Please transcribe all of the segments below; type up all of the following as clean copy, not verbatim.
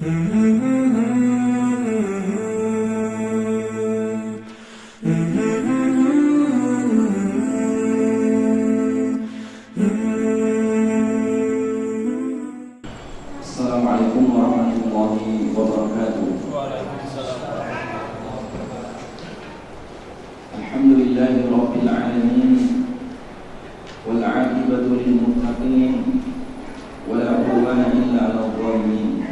Assalamualaikum warahmatullahi wabarakatuh. Alhamdulillahi rabbil alamin, wal 'aqibatu lil muttaqin, wala 'udwana illa 'alal zalimin.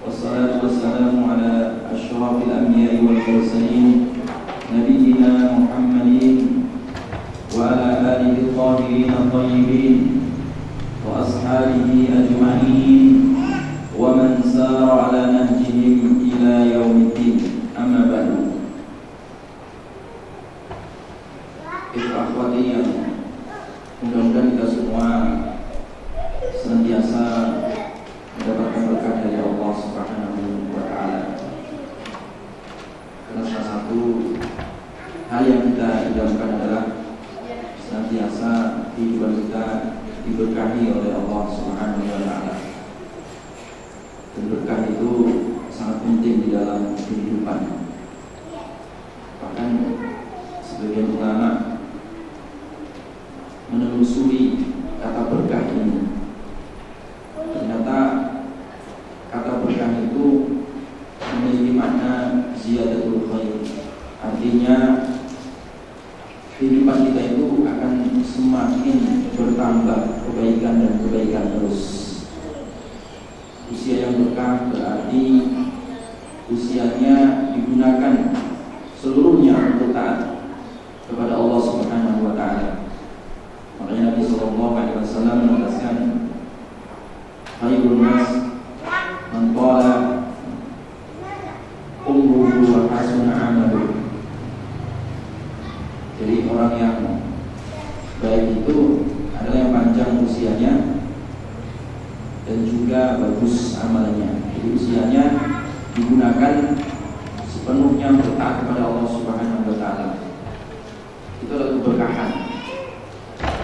Wassalatu wassalamu ala asyrafil anbiya'i wal mursalin, nabiyyina Muhammadin wa ala alihi tahirin thayyibin wa ashabihi ajma'in wa man sara ala nahjihim ila yaumiddin. Amma ba'du. Ikhwati yang mudah-mudahan kita semua senantiasa mendapatkan berkah dari Allah Subhanahu wa taala. Karena salah satu hal yang kita idamkan adalah senantiasa kehidupan kita diberkahi oleh Allah Subhanahu wa taala. Dan berkah itu sangat penting di dalam kehidupan. Bahkan sebagian ulama menelusuri kata berkah ini. Ternyata kata berkah itu memiliki makna ziyadatul khair. Artinya kehidupan kita itu akan semakin bertambah kebaikan dan kebaikan terus. Usia yang berkah berarti usianya digunakan seluruhnya untuk taat kepada Allah Subhanahu wa taala. Makanya Nabi sallallahu alaihi wasallam menegaskan, khairun nas man qala umruhu wa hasuna amaluhu. Jadi orang yang baik itu adalah yang panjang usianya dan juga bagus amalnya. Jadi usianya digunakan sepenuhnya bertaat kepada Allah Subhanahu wa taala. Itu adalah keberkahan.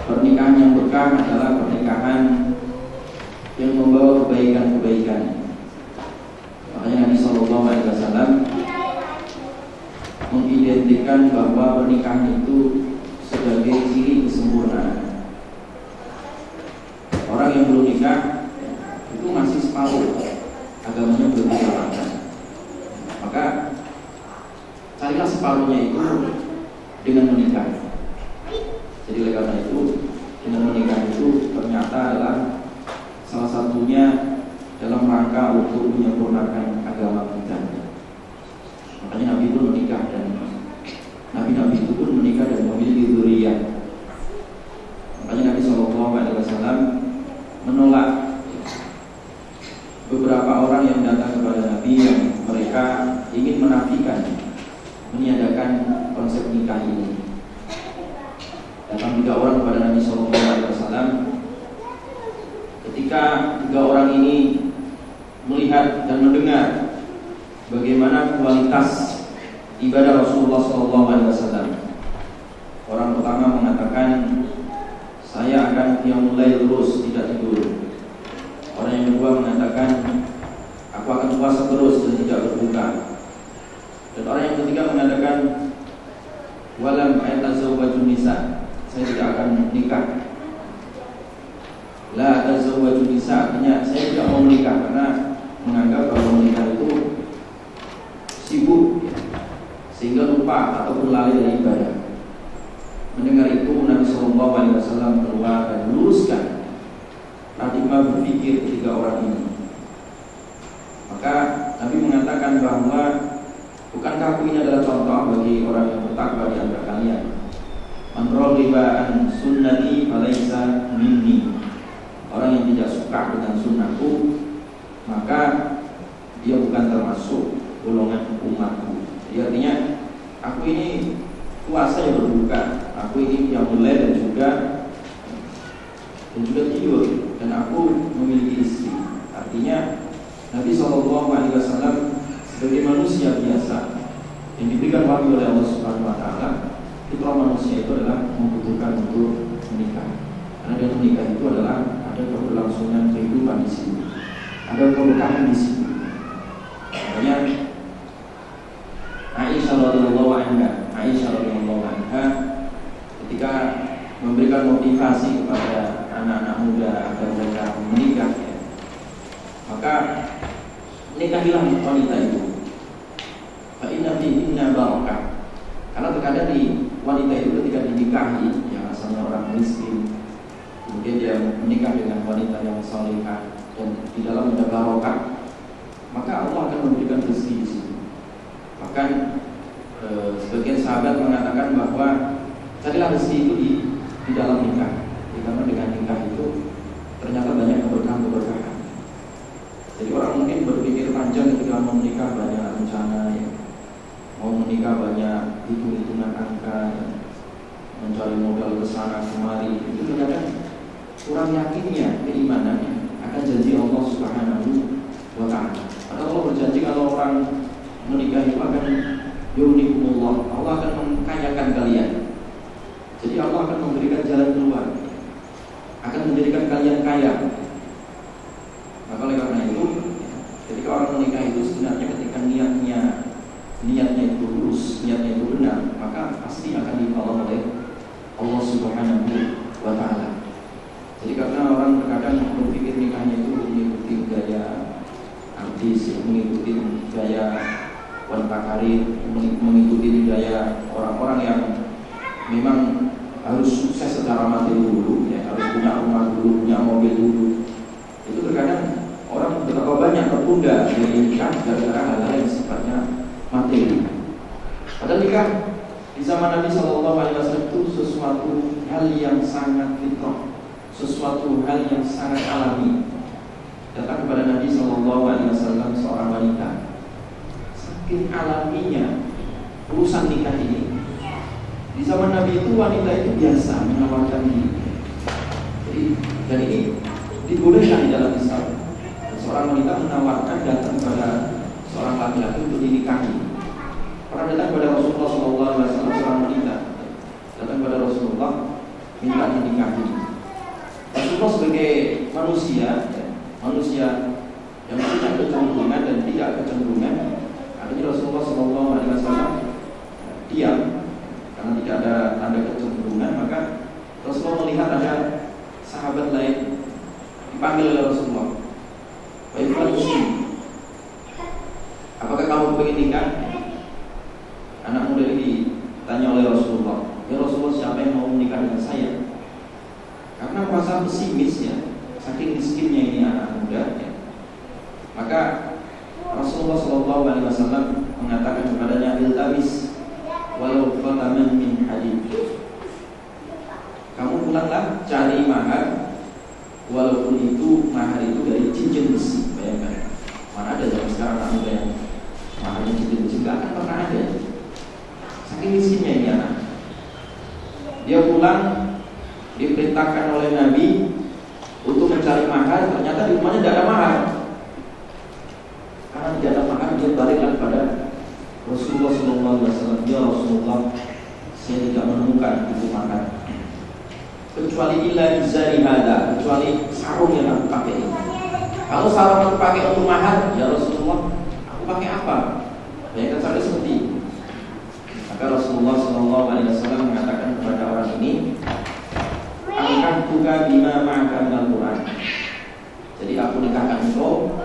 Pernikahan yang berkah adalah pernikahan yang membawa kebaikan-kebaikan. Makanya Nabi sallallahu alaihi wasallam mengidentikan bahwa pernikahan itu sebagai ciri kesempurnaan. Orang yang belum nikah itu masih separuh, agamanya belum dijalankan. Maka carilah separuhnya itu dengan menikah. Jadi oleh karena itu dengan menikah itu ternyata adalah salah satunya dalam rangka untuk menyempurnakan agama kita. Makanya Nabi pun menikah dan Nabi-Nabi itu pun menikah dan memiliki dzurriyyah. Makanya Nabi SAW menolak beberapa orang yang datang kepada Nabi yang mereka ingin menafikan, meniadakan konsep nikah ini. Datang 3 orang kepada Nabi SAW. Ketika 3 orang ini melihat dan mendengar bagaimana kualitas ibadah Rasulullah SAW, orang pertama mengatakan, saya akan qiyamul lail terus, tidak tidur. Orang yang kedua mengatakan, aku akan puasa terus dan tidak berbuka. Dan orang yang ketiga mengatakan, walam atazawwajun nisa, saya tidak akan nikah. La atazawwajun nisa, artinya saya tidak mau menikah karena menganggap kalau menikah itu sibuk sehingga lupa ataupun lalai dari ibadah. Mendengar itu Nabi SAW keluar dan meluruskan paradigma berpikir 3 orang ini. Maka Nabi mengatakan bahwa bukankah aku ini adalah contoh bagi orang yang bertakwa di antara kalian? Man raghiba an sunnati falaysa minni. Orang yang tidak suka dengan sunnahku, maka dia bukan termasuk golongan umatku. Jadi artinya aku ini puasa yang berbuka, aku ini yang mulai dan juga tidur, dan aku memiliki istri. Artinya Nabi SAW sebagai manusia biasa yang diberikan wahyu oleh Allah Subhanahu Wa Taala, fitrah manusia itu adalah membutuhkan untuk menikah. Karena dengan menikah itu adalah ada keberlangsungan kehidupan di sini, ada keberkahan di sini. Makanya Aisyah radhiyallahu anha ketika memberikan motivasi kepada anak-anak muda agar mereka menikah, ya, maka nikahilah wanita itu. Fa inna fihinna barakah. Karena terkadang di wanita itu ketika dinikahi, yang asalnya orang miskin, kemudian dia menikah dengan wanita yang salihah dan di dalam ada barokah, maka Allah akan memberikan rezeki di situ. Bahkan sebagian sahabat mengatakan bahwa carilah rezeki itu di dalam nikah, karena dengan nikah itu ternyata banyak keberkahan. Jadi orang mungkin berpikir panjang ketika mau menikah, banyak rencana, ya. Mau menikah banyak hitung-hitungan angka, ya. Mencari modal ke sana kemari, itu ternyata kurang yakinnya keimanannya akan janji Allah Subhanahu wa Ta'ala. Padahal Allah berjanji kalau orang menikah itu akan yunikumullah, Allah akan mengkayakan kalian. Jadi Allah akan memberikan jalan keluar, akan menjadikan kalian kaya. Maka oleh karena itu, ketika orang menikah itu sebenarnya ketika niatnya itu lurus, niatnya itu benar, maka pasti akan ditolong oleh Allah Subhanahu wa Ta'ala. Jadi karena orang terkadang berpikir nikahnya itu mengikuti gaya artis, mengikuti gaya wanita karir, mengikuti gaya orang-orang yang memang harus sukses secara materi dulu, ya, harus punya rumah dulu, punya mobil dulu. Itu terkadang orang betapa banyak tertunda dari nikah gara-gara hal-hal yang sifatnya materi. Padahal nikah di zaman Nabi SAW itu sesuatu hal yang sangat fitrah, sesuatu hal yang sangat alami. Datang kepada Nabi SAW seorang wanita, saking alaminya urusan nikah ini. Di zaman Nabi itu wanita itu biasa menawarkan diri. Jadi, dan ini dibolehkan di dalam Islam. Seorang wanita menawarkan datang kepada seorang laki-laki untuk dinikahi. Pernah datang kepada Rasulullah SAW seorang wanita datang kepada Rasulullah minta dinikahi. Rasulullah sebagai manusia yang punya kecenderungan dan tidak kecenderungan, artinya Rasulullah SAW diam karena tidak ada tanda kecenderungan. Maka Rasulullah melihat ada sahabat lain dipanggil oleh Rasulullah. Baiklah muslim, apakah kamu ingin nikah? Anak muda ini ditanya oleh Rasulullah. Ya Rasulullah, siapa yang mau menikah dengan saya? Karena merasa pesimis, ya, saking miskinnya ini anak muda, ya. Maka Rasulullah SAW mengatakan kepadanya, iltabis walau khataman min hadid. Kamu pulanglah cari mahar, walaupun itu mahar itu dari cincin besi. Bayangkan, mana ada zaman sekarang anak muda yang maharnya cincin besi? Gak akan pernah ada. Saking miskinnya ini anak. Dia pulang, diperintahkan oleh Nabi untuk mencari mahar. Ternyata di rumahnya tidak ada mahar. Karena tidak ada mahar, dia baliklah kepada Rasulullah SAW. Ya Rasulullah, saya tidak menemukan itu mahar, kecuali illa izari hada, kecuali sarung yang aku pakai ini. Kalau sarung aku pakai untuk mahar, ya Rasulullah, aku pakai apa? Bayangkan sampai seperti itu. Maka Rasulullah SAW mengatakan kepada orang ini, angkat buka bima ma'akan Al-Quran. Jadi aku nikahkan engkau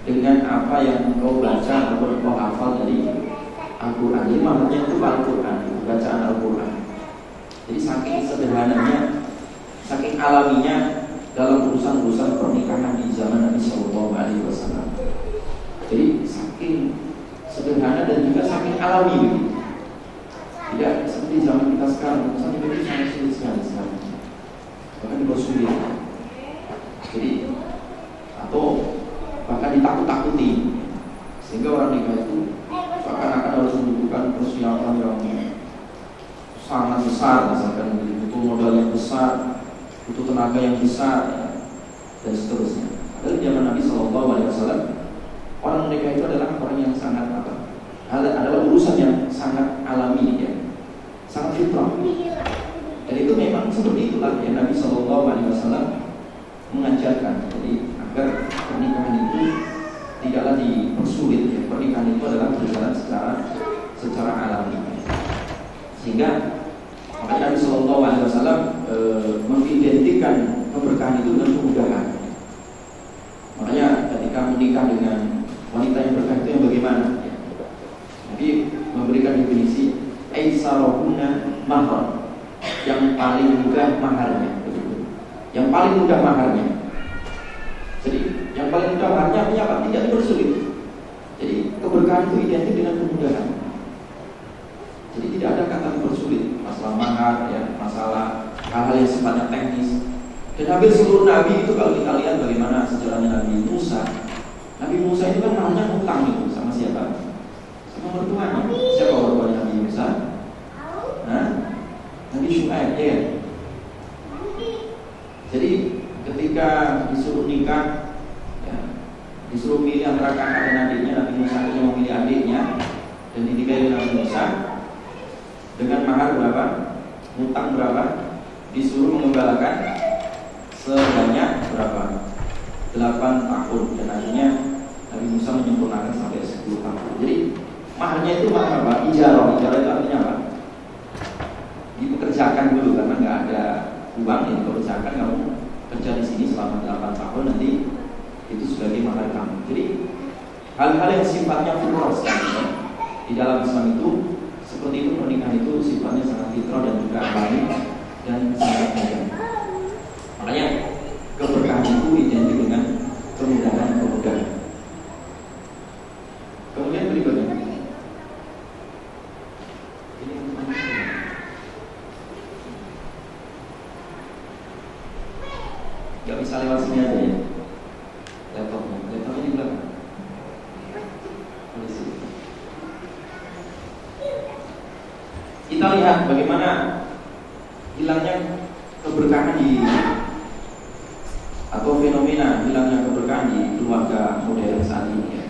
dengan apa yang engkau baca atau engkau hafal dari Al-Quran. Jadi maknanya itu Al-Quran, bacaan Al-Quran. Jadi saking sederhananya, saking alaminya dalam urusan-urusan pernikahan di zaman Nabi SAW. Jadi saking sederhana dan juga saking alami. Tidak seperti zaman kita sekarang. Urusan itu sangat sulit sekali sekarang. Bahkan dipersulit. Jadi atau bahkan ditakut-takuti, sehingga orang nikah itu seakan-akan harus membutuhkan persiapan yang sangat besar, misalkan butuh modal yang besar, butuh tenaga yang besar, dan seterusnya. Padahal di zaman Nabi SAW, orang menikah itu adalah orang yang sangat adalah urusan yang sangat alami, ya, sangat fitrah. Dan itu memang seperti itulah yang Nabi SAW mengajarkan. Jadi agar pernikahan itu tidaklah dipersulit. alami. Sehingga makanya Nabi Shallallahu Alaihi Wasallam mengidentikan keberkahan itu dengan kemudahan. Makanya ketika menikah dengan wanita yang berkah itu yang bagaimana? Nabi memberikan definisi aisarohuna mahar, yang paling mudah maharnya. Yang paling mudah maharnya. Jadi yang paling mudah maharnya artinya apa? Tidak dipersulit. Jadi keberkahan itu identik dengan kemudahan. Jadi tidak ada kata dipersulit. Masalah mahar, ya, masalah hal-hal yang sifatnya teknis. Dan hampir seluruh nabi itu kalau kita lihat bagaimana sejarahnya Nabi Musa. Nabi Musa itu kan mahalnya hutang itu sama siapa? Sama mertuanya. Siapa mertuanya Nabi Musa? Nah, Nabi Syuaib, ya. Jadi ketika disuruh nikah, ya, disuruh milih antara kakak dan adiknya, Nabi Musa akhirnya memilih adiknya dan dinikahi Nabi Musa dengan mahar berapa? Hutang berapa? Disuruh mengembalakan sebanyak berapa? 8 tahun, dan akhirnya Nabi Musa menyempurnakan sampai 10 tahun. Jadi maharnya itu mahar apa? Ijarah. Ijarah itu artinya apa? Dipekerjakan dulu karena nggak ada uang, yang dipekerjakan, kamu kerja di sini selama 8 tahun, nanti itu sebagai mahar kamu. Jadi hal-hal yang sifatnya fitrah sekali, ya. Di dalam Islam itu seperti itu, pernikahan itu sifatnya sangat fitrah dan juga alami dan sangat mudah. Makanya keberkahan itu identik dengan kemudahan. Kemudian berikutnya, nggak bisa lewat sini aja ya, laptopnya di belakang. Kita lihat bagaimana hilangnya keberkahan atau fenomena hilangnya keberkahan di keluarga modern saat ini, ya.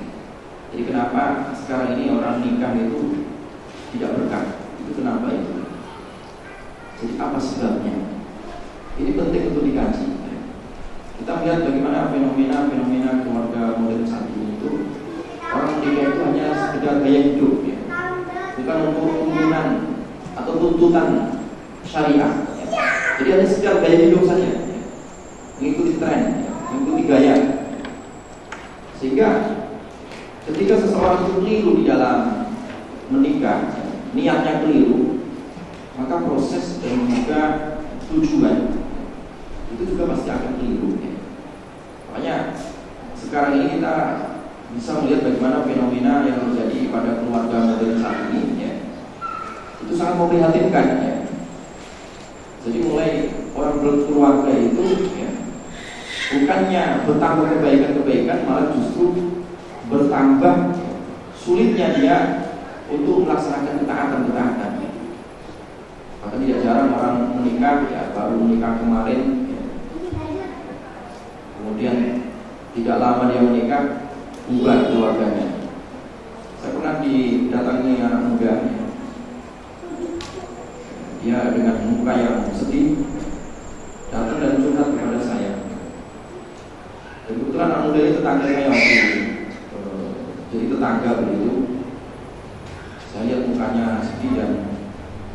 Jadi kenapa sekarang ini orang nikah itu tidak berkah? Itu kenapa itu? Jadi apa sebabnya? Ini penting untuk dikaji. Kita melihat bagaimana fenomena keluarga modern saat ini itu orang menikah itu hanya sekedar gaya hidup, ya. Bukan untuk tuntunan atau tuntutan syariah, ya. Jadi hanya sekedar gaya hidup saja, ya. Mengikuti tren, ya. Mengikuti gaya. Sehingga ketika seseorang itu keliru di dalam menikah, ya, niatnya keliru, maka proses dan juga tujuan itu juga pasti akan keliru, ya. Makanya sekarang ini kita bisa melihat bagaimana fenomena yang terjadi pada keluarga modern saat ini, ya. Itu sangat memprihatinkan, ya. Jadi mulai orang berkeluarga itu, ya, bukannya bertambah kebaikan, malah justru bertambah sulitnya dia untuk melaksanakan ketaatan. Maka tidak jarang orang menikah, ya, baru menikah kemarin, ya. Kemudian tidak lama dia menikah, bubar keluarganya. Saya pernah didatangi anak muda, ya. Dia dengan muka yang sedih datang dan curhat kepada saya. Dan kebetulan anak muda itu tetangga saya waktu itu. Jadi tetangga begitu. Saya lihat mukanya sedih dan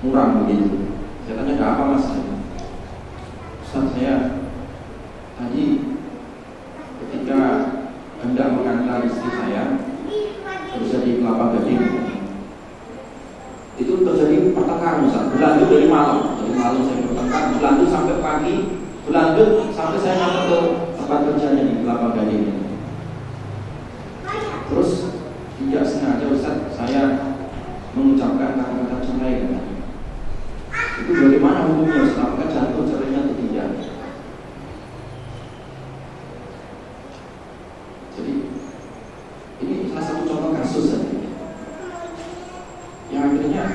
muram begitu. Saya tanya, ada apa mas? Ustaz, saya tadi ketika hendak mengantar istri saya terjadi kelapa gading, itu terjadi pertengkaran, Ustaz. Berlanjut dari malam saya bertengkar, berlanjut sampai pagi, berlanjut sampai saya nyampe ke tempat kerjanya di kelapa gading. Terus tidak sengaja, Ustaz, saya mengucapkan kata-kata cerai. Itu bagaimana hukumnya, Ustaz? Apakah jatuh cerainya atau tidak? Jadi ini salah satu contoh kasus saja, yang akhirnya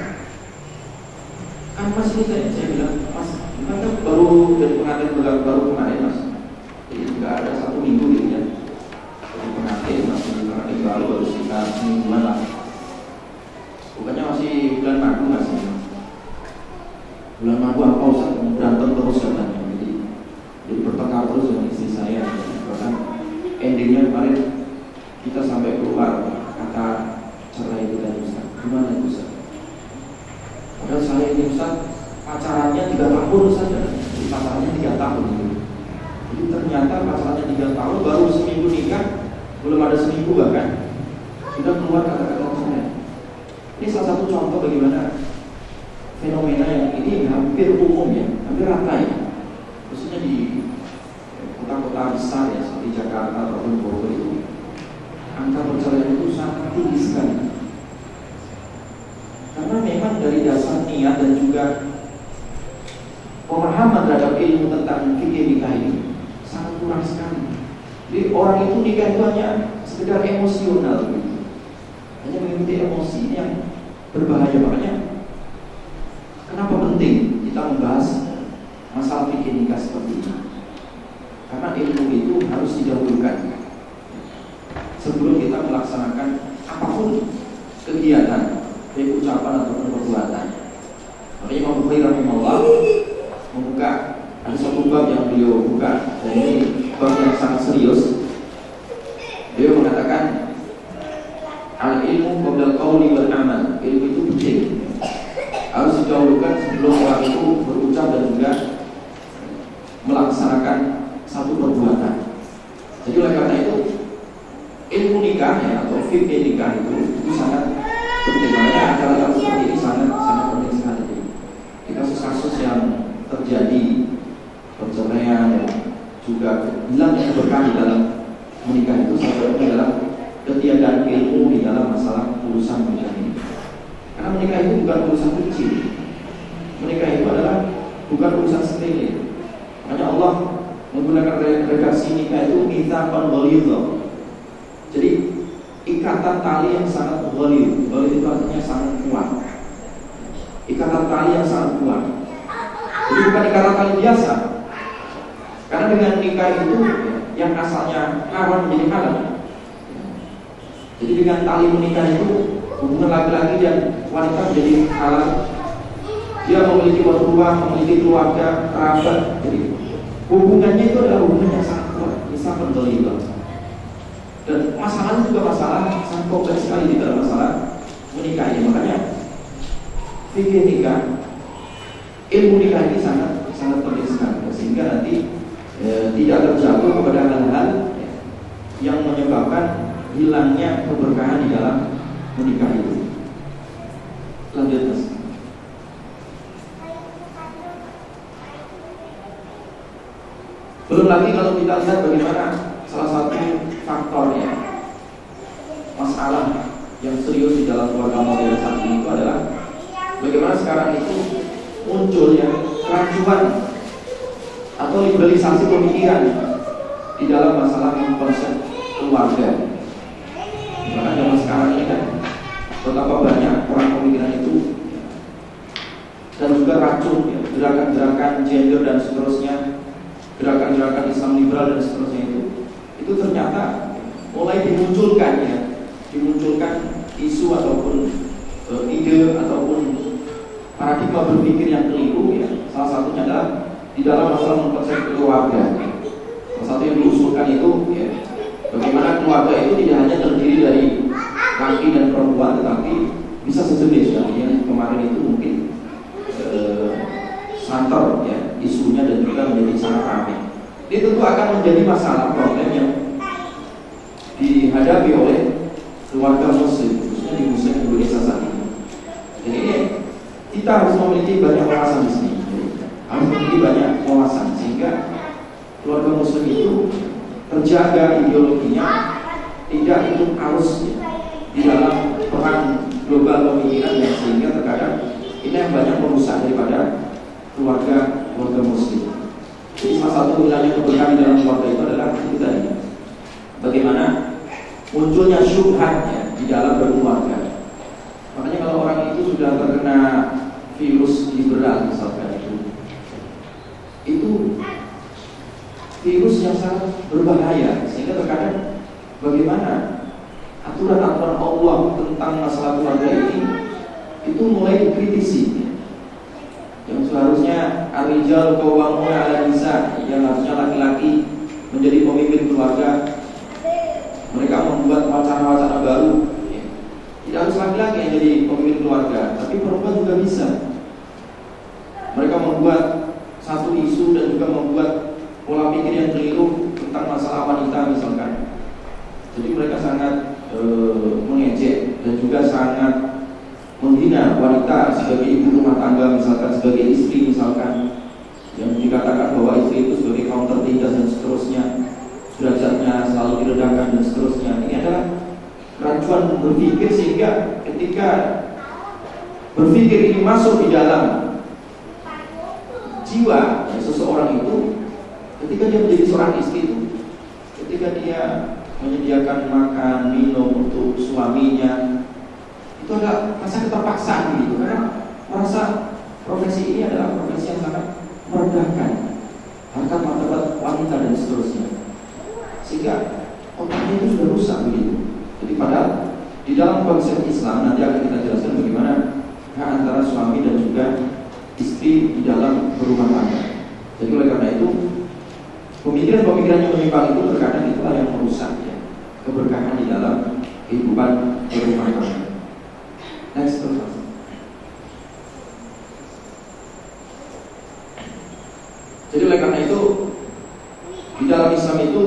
kan mas ini saya bilang, mas kan baru dari pengantin baru kemarin mas, jadi nggak ada 1 minggu gitu ya. Jadi pengantin baru sekitar semingguan lah. Bukannya masih bulan Magu nggak sih? Bulan Magu apa Ustaz? Berantem terus katanya. Jadi bertengkar terus dengan istri saya. Bahkan endingnya kemarin kita sampai keluar kata cerai itu tadi, Ustaz. Gimana itu, Ustaz? Dan saya ini Ustaz, pacarannya 3 tahun saja. Jadi pacarannya 3 tahun gitu. Jadi ternyata pacarannya 3 tahun, baru seminggu nikah, belum ada seminggu bahkan sudah keluar kata-kata saya. Ini salah satu contoh bagaimana fenomena yang ini hampir umum ya, hampir rata ya, khususnya di kota-kota besar ya seperti Jakarta ataupun Bogor itu angka perceraian itu sangat tinggi sekali. Karena memang dari dasar niat dan juga pemahaman terhadap ilmu tentang fikih nikah ini sangat kurang sekali. Jadi orang itu nikah itu hanya sekedar emosional gitu. Hanya mengikuti emosi yang berbahaya. Makanya kenapa penting kita membahas masalah fikih nikah seperti ini? Karena ilmu itu harus didahulukan sebelum kita melaksanakan apapun kegiatan, baik ucapan ataupun perbuatan. Makanya Imam Bukhari rahimahullah membuka ada satu bab yang beliau buka, dan ini bab yang sangat serius. Beliau mengatakan al-ilmu qabla al-qawli wal amal. Ilmu itu penting, harus didahulukan sebelum orang itu berucap dan juga melaksanakan satu perbuatan. Jadi oleh karena itu ilmu nikah ya, atau fikih nikah itu sangat penting. Makanya acara seperti ini sangat penting sekali. Di kasus-kasus yang terjadi perceraian dan juga hilangnya keberkahan di dalam menikah itu salah satunya adalah ketiadaan ilmu di dalam masalah urusan menikah ini. Karena menikah itu bukan urusan kecil. Menikah itu adalah bukan urusan sepele. Makanya Allah menggunakan redaksi nikah itu mitsaqan ghalidha. Jadi ikatan tali yang sangat ghalidh. Ghalidh itu artinya sangat kuat. Ikatan tali yang sangat kuat. Jadi bukan ikatan tali biasa. Karena dengan nikah itu yang asalnya haram menjadi halal. Jadi dengan tali menikah itu hubungan laki-laki dan wanita menjadi halal. Dia memiliki mertua, memiliki keluarga, kerabat. Jadi hubungannya itu adalah hubungan yang sangat kuat, sangat ghalidh. Dan masalahnya juga masalah sangat kompleks sekali di dalam masalah menikah ini. Makanya fikih nikah, ilmu nikah ini sangat penting sekali, sehingga nanti tidak terjatuh kepada hal-hal yang menyebabkan hilangnya keberkahan di dalam menikah itu. Lanjut Mas. Belum lagi kalau kita lihat bagaimana salah satu faktor ya, masalah yang serius di dalam keluarga modern saat ini itu adalah bagaimana sekarang itu munculnya keracuan atau liberalisasi pemikiran di dalam masalah konsep keluarga. Karena zaman sekarang ini kan betapa banyak orang pemikiran itu dan juga racun ya, gerakan-gerakan gender dan seterusnya, gerakan-gerakan Islam liberal dan seterusnya itu ternyata mulai dimunculkan isu ataupun ide ataupun paradigma berpikir yang keliru ya. Salah satunya adalah di dalam masalah konsep keluarga. Salah satu yang diusulkan itu ya, bagaimana keluarga itu tidak hanya terdiri dari laki dan perempuan, tetapi bisa sejenis. Yang kemarin itu mungkin santer ya isunya dan juga menjadi sangat ramai. Ini tentu akan menjadi masalah problem yang dihadapi oleh keluarga muslim, khususnya di muslim Indonesia saat ini. Jadi ini kita harus memiliki banyak wawasan di sini, harus memiliki banyak wawasan sehingga keluarga muslim itu terjaga ideologinya, tidak ikut arus di dalam perang global pemikiran yang sehingga terkadang ini yang banyak merusak daripada keluarga muslim. Jadi salah satu hilangnya keberkahan dalam keluarga itu adalah itu tadi, bagaimana munculnya syubhat ya, di dalam berkeluarga. Makanya kalau orang itu sudah terkena virus liberal misalkan itu virus yang sangat berbahaya, sehingga terkadang bagaimana aturan-aturan Allah tentang masalah keluarga ini itu mulai dikritisi. Yang seharusnya ar-rijal qawwamuna 'ala nisa, yang harusnya laki-laki menjadi pemimpin keluarga, mereka membuat wacana-wacana baru ya. Tidak harus laki-laki yang jadi pemimpin keluarga, tapi perempuan juga bisa. mereka sangat mengejek dan juga sangat menghina wanita sebagai ibu rumah tangga, misalkan sebagai istri, misalkan yang dikatakan bahwa istri itu sebagai kaum tertindas dan seterusnya, derajatnya selalu direndahkan dan seterusnya. Ini adalah rancuan berpikir, sehingga ketika berpikir ini masuk di dalam jiwa seseorang itu, ketika dia menjadi seorang istri itu, ketika dia menyediakan makan, minum untuk suaminya, itu adalah rasa keterpaksaan gitu, karena merasa profesi ini adalah profesi yang sangat merendahkan harkat martabat wanita dan seterusnya, sehingga otaknya itu sudah rusak begitu. Jadi padahal di dalam konsep Islam nanti akan kita jelaskan bagaimana hak antara suami dan juga istri di dalam berumah tangga. Jadi oleh karena itu pemikiran-pemikiran yang menyimpang itu terkadang itulah yang merusak ya, keberkahan di dalam kehidupan berumah tangga. Next terus. Jadi oleh karena itu di dalam Islam itu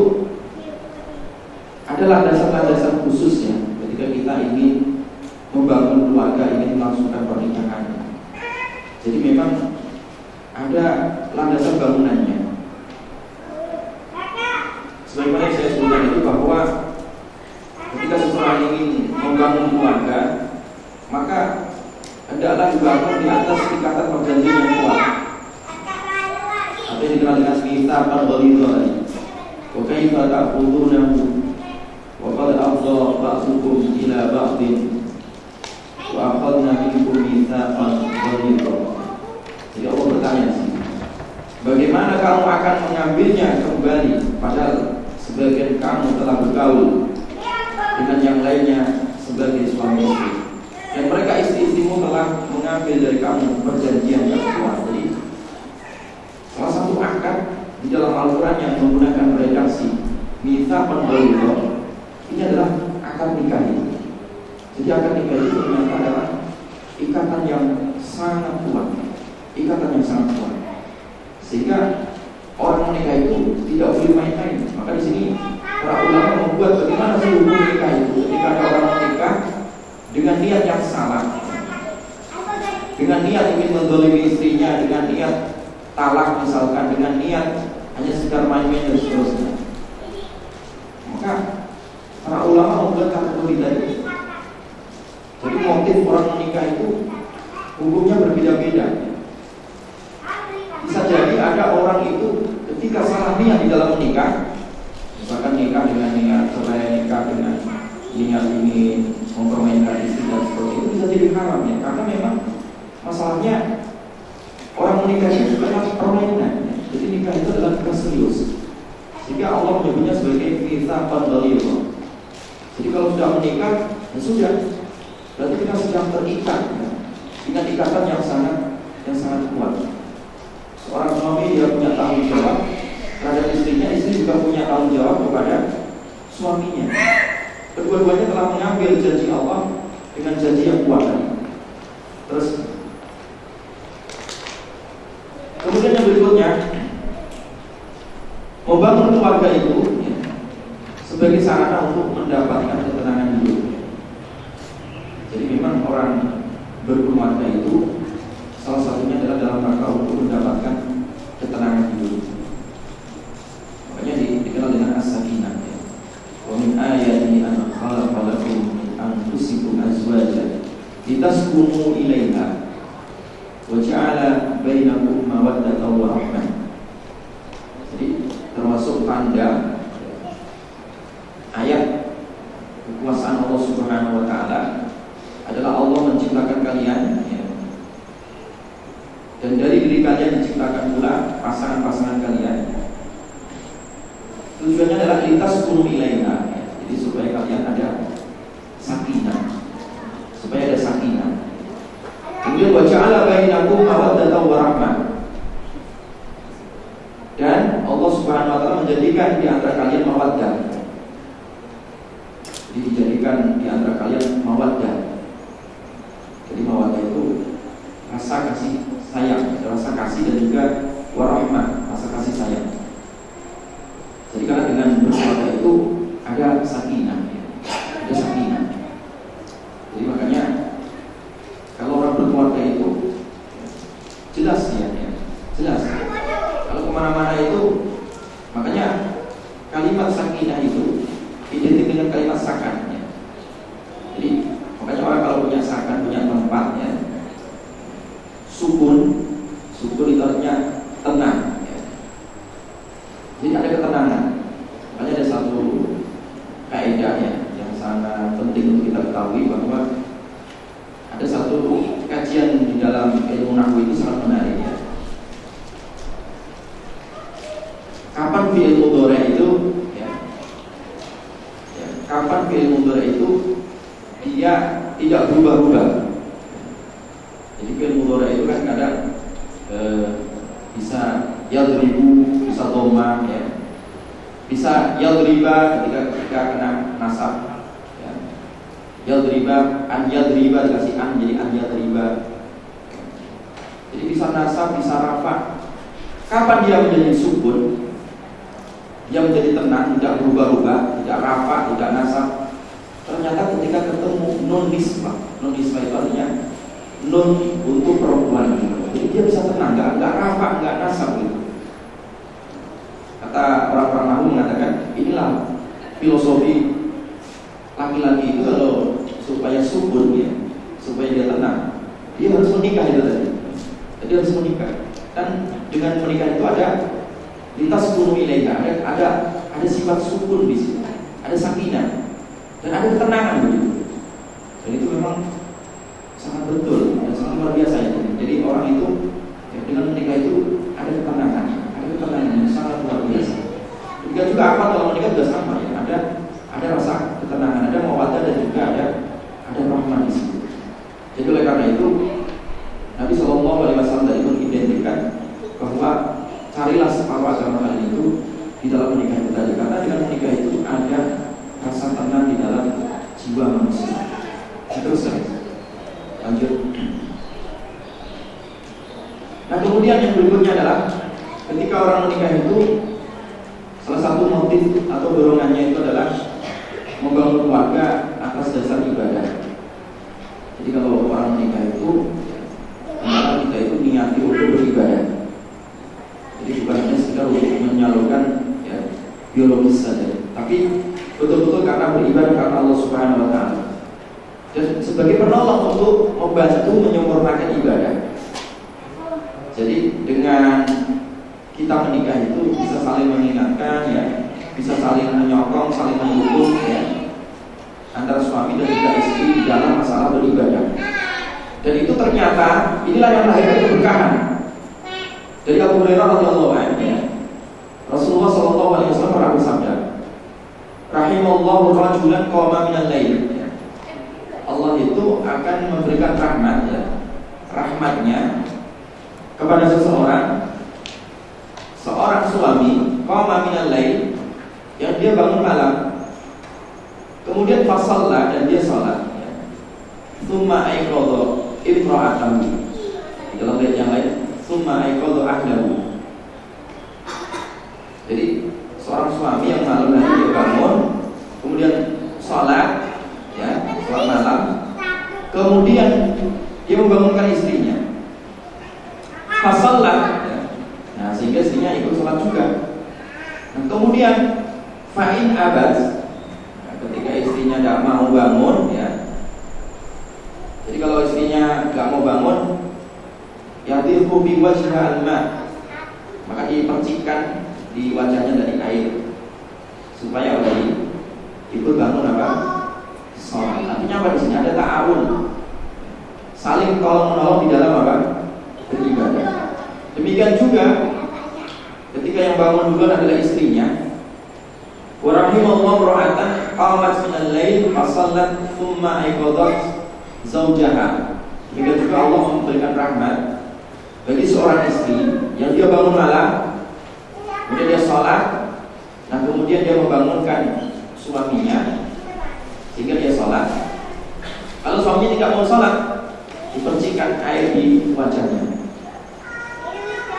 adalah dasar-dasar khususnya ketika kita ingin membangun keluarga, ingin melangsungkan pernikahan. Jadi memang ada landasan bangunannya. Sebagaimana saya sebutkan itu bahwa ketika seseorang ingin membangun keluarga, maka hendaklah dibangun di atas ikatan perjanjian yang kuat. Apa yang dikenal dengan mitsaqan ghalidhan. Wa kaifa ta'khudunahu wa qad afdha ba'dukum ila ba'din wa akhadna minkum mitsaqan ghalidhan. Jadi Allah bertanya sih, bagaimana kamu akan mengambilnya kembali padahal sebagian kamu telah bergaul dengan yang lainnya sebagai suami istri, dan mereka istri-istrimu telah mengambil dari kamu perjanjian yang kuat. Jadi salah satu akad di dalam Al-Quran yang menggunakan redaksi mitsaqan ghalidhan ini adalah akad nikah ini. Jadi akad nikah itu ternyata adalah ikatan yang sangat kuat, ikatan yang sangat kuat, sehingga orang menikah itu tidak boleh main-main. Maka di sini para ulama membuat bagaimana sih hukum nikah itu ketika ada orang menikah dengan niat yang salah, dengan niat ingin menzalimi istrinya, dengan niat talak misalkan, dengan niat hanya sekedar main-main dan seterusnya. Maka para ulama membuat kategori tadi. Jadi motif orang menikah itu hukumnya berbeda-beda. Bisa jadi ada orang itu ketika salah niat di dalam menikah, misalkan nikah dengan niat cerai, nikah dengan niat ingin mempermainkan istri dan seterusnya, itu bisa jadi haram ya, karena memang masalahnya orang menikah itu bukanlah permainan. Jadi nikah itu adalah nikah serius, sehingga Allah menyebutnya sebagai mitsaqan ghalidhan. Jadi kalau sudah menikah, ya sudah, berarti kita sudah terikat ya, dengan ikatan yang sangat kuat. Seorang suami dia punya tanggung jawab terhadap istrinya, istri juga punya tanggung jawab kepada suaminya. Kedua-duanya telah mengambil janji Allah dengan janji yang kuat. Terus kemudian yang berikutnya, membangun keluarga itu ya, sebagai sarana untuk mendapatkan ketenangan hidup. Jadi memang orang berkeluarga itu salah satunya adalah dalam rangka untuk mendapatkan ketenangan hidup. Makanya dikenal dengan as-sakinah ya. Wa min ayatihi an khalaqa lakum min anfusikum azwajan litaskunu ilaiha wa ja'ala bainakum mawaddatan wa rahmah. Jadi termasuk tanda ayat kekuasaan Allah Subhanahu wa taala adalah Allah menciptakan kalian ya, dan dari diri kalian diciptakan pula pasangan-pasangan kalian. Tujuannya adalah litaskunu ilaiha, jadi supaya kalian ada sakinah, supaya ada sakinah. Kemudian wa ja'ala bainakum mawaddatan wa rahmah, dan Allah Subhanahu wa taala menjadikan di antara kalian mawaddah. Jadi dijadikan di antara kalian mawaddah. Jadi mawaddah itu rasa kasih sayang, rasa kasih dan juga warahmah, rasa kasih sayang. Jadi karena dengan berkeluarga itu ada sakinah, Makanya orang kalau punya sakan, punya tempat ya, sukun itu artinya tenang ya. Jadi ada ketenangan. Makanya ada satu kaidah ya, yang sangat penting untuk kita ketahui, bahwa ada satu kajian di dalam ilmu nahwu ini sangat menarik ya. Kapan fi'il mudhari itu ya, kapan fi'il mudhari itu dia tidak berubah-ubah. Jadi fi'il mudhari itu kan kadang bisa yadribu, bisa dhamma ya. Bisa yadriba ketika kena nasab ya. Yadriba, an yadriba dikasih an jadi an yadriba. Jadi bisa nasab, bisa rafa. Kapan dia menjadi sukun? Dia menjadi tenang, tidak berubah-ubah, tidak rafa, tidak nasab. Ternyata ketika ketemu nun nisbah. Nun nisbah itu artinya nun untuk perempuan. Jadi dia bisa tenang, enggak rafa, enggak nasab gitu. Kata orang-orang nahwu mengatakan, inilah filosofi laki-laki itu kalau supaya subur ya, supaya dia tenang, dia harus menikah itu tadi. Jadi harus menikah. Dan dengan menikah itu ada lintas sepuluh ilaika, ada sifat sukun di situ, ada sakinah dan ada ketenangan begitu. Dan itu memang sangat betul dan sangat luar biasa ya. Jadi orang itu ya, dengan menikah itu ada ketenangan yang sangat luar biasa. Juga apa kalau menikah juga sama ya, ada rasa ketenangan, ada mawaddah dan juga ada rahmat di situ. Jadi oleh karena itu Nabi SAW tadi mengidentikan bahwa carilah separuh agama kalian itu di dalam menikah itu tadi, karena dengan menikah itu ada rasa tenang di dalam jiwa manusia. Terus lanjut. Nah kemudian yang berikutnya adalah ketika orang menikah itu salah satu motif atau dorongannya itu adalah membangun keluarga atas dasar ibadah. Jadi kalau orang menikah itu, maka kita itu niati untuk beribadah. Jadi bukan hanya sekedar untuk menyalurkan ya, biologis saja, tapi betul-betul karena beribadah karena Allah Subhanahu Wa Taala. Dan sebagai penolong untuk membantu menyempurnakan ibadah. Jadi dengan kita menikah itu bisa saling mengingatkan ya, bisa saling menyokong, saling mendukung ya, antara suami dan juga istri di dalam masalah beribadah. Dan itu ternyata inilah yang melahirkan keberkahan. Dari Abu Hurairah radhiyallahu anhu ya, Rasulullah SAW pernah bersabda, rahimallahu rajulan qama minal lail ya. Allah itu akan memberikan rahmat ya, rahmatnya kepada seorang suami qama minal lail yang dia bangun malam, kemudian fasalla dan dia salat ya. Tsumma aiqadha imra'atahu. Di dalam ayat yang lain tsumma aiqadha ahlahu. Jadi seorang suami yang malam hari dia bangun, kemudian salat ya, salat malam, kemudian dia membangunkan istrinya. Fasalla ya. Nah, sehingga istrinya ikut salat juga. Nah, kemudian fa'in abad, nah, ketika istrinya tidak mau bangun ya. Jadi kalau istrinya tidak mau bangun, yadhiqu bi wajhiha al-ma, maka dipercikkan di wajahnya dari air supaya ikut bangun apa? Salat. Artinya apa di sini? Ada ta'awun, saling tolong menolong di dalam apa? Beribadah. Demikian juga ketika yang bangun duluan adalah istrinya. Wa rahimallahu ra'atan qamat minal lail fa shallat thumma aiqadhat zaujaha. Demikian juga Allah memberikan rahmat bagi seorang istri yang dia bangun malam, kemudian dia sholat, nah kemudian dia membangunkan suaminya sehingga dia sholat. Kalau suaminya tidak mau sholat, dipercikan air di wajahnya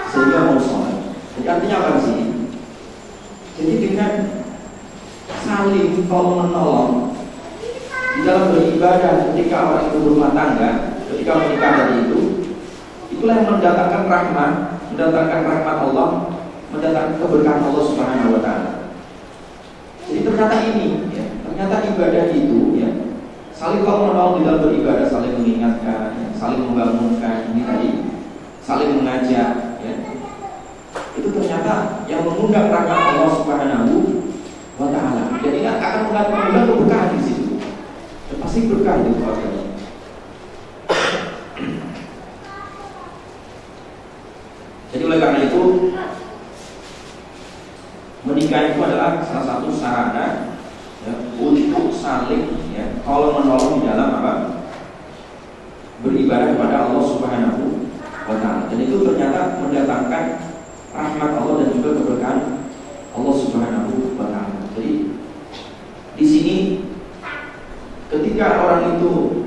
sehingga mau sholat. Jadi artinya apa di sini? Jadi dengan saling tolong menolong di dalam beribadah ketika orang itu berumah tangga, ketika menikah tadi itu, itulah yang mendatangkan rahmat, mendatangkan rahmat Allah, mendatangkan keberkahan Allah Subhanahu Wa Taala. Jadi ternyata ini, ya, ternyata ibadah itu, ya, saling tolong menolong di dalam beribadah, saling mengingatkan, ya, saling membangunkan, ini tadi, saling mengajak, ya. Itu ternyata yang mengundang rahmat Allah Subhanahu wa Ta'ala. Jadi akan mengundang keberkahan di situ. Dan pasti berkah di keluarga. Jadi oleh karena itu, menikah itu adalah salah satu sarana, ya, untuk saling, ya, tolong menolong di dalam apa? Beribadah kepada Allah Subhanahu wa Ta'ala. Dan itu ternyata mendatangkan rahmat Allah dan juga keberkahan Allah Subhanahu wa Ta'ala. Jadi di sini ketika orang itu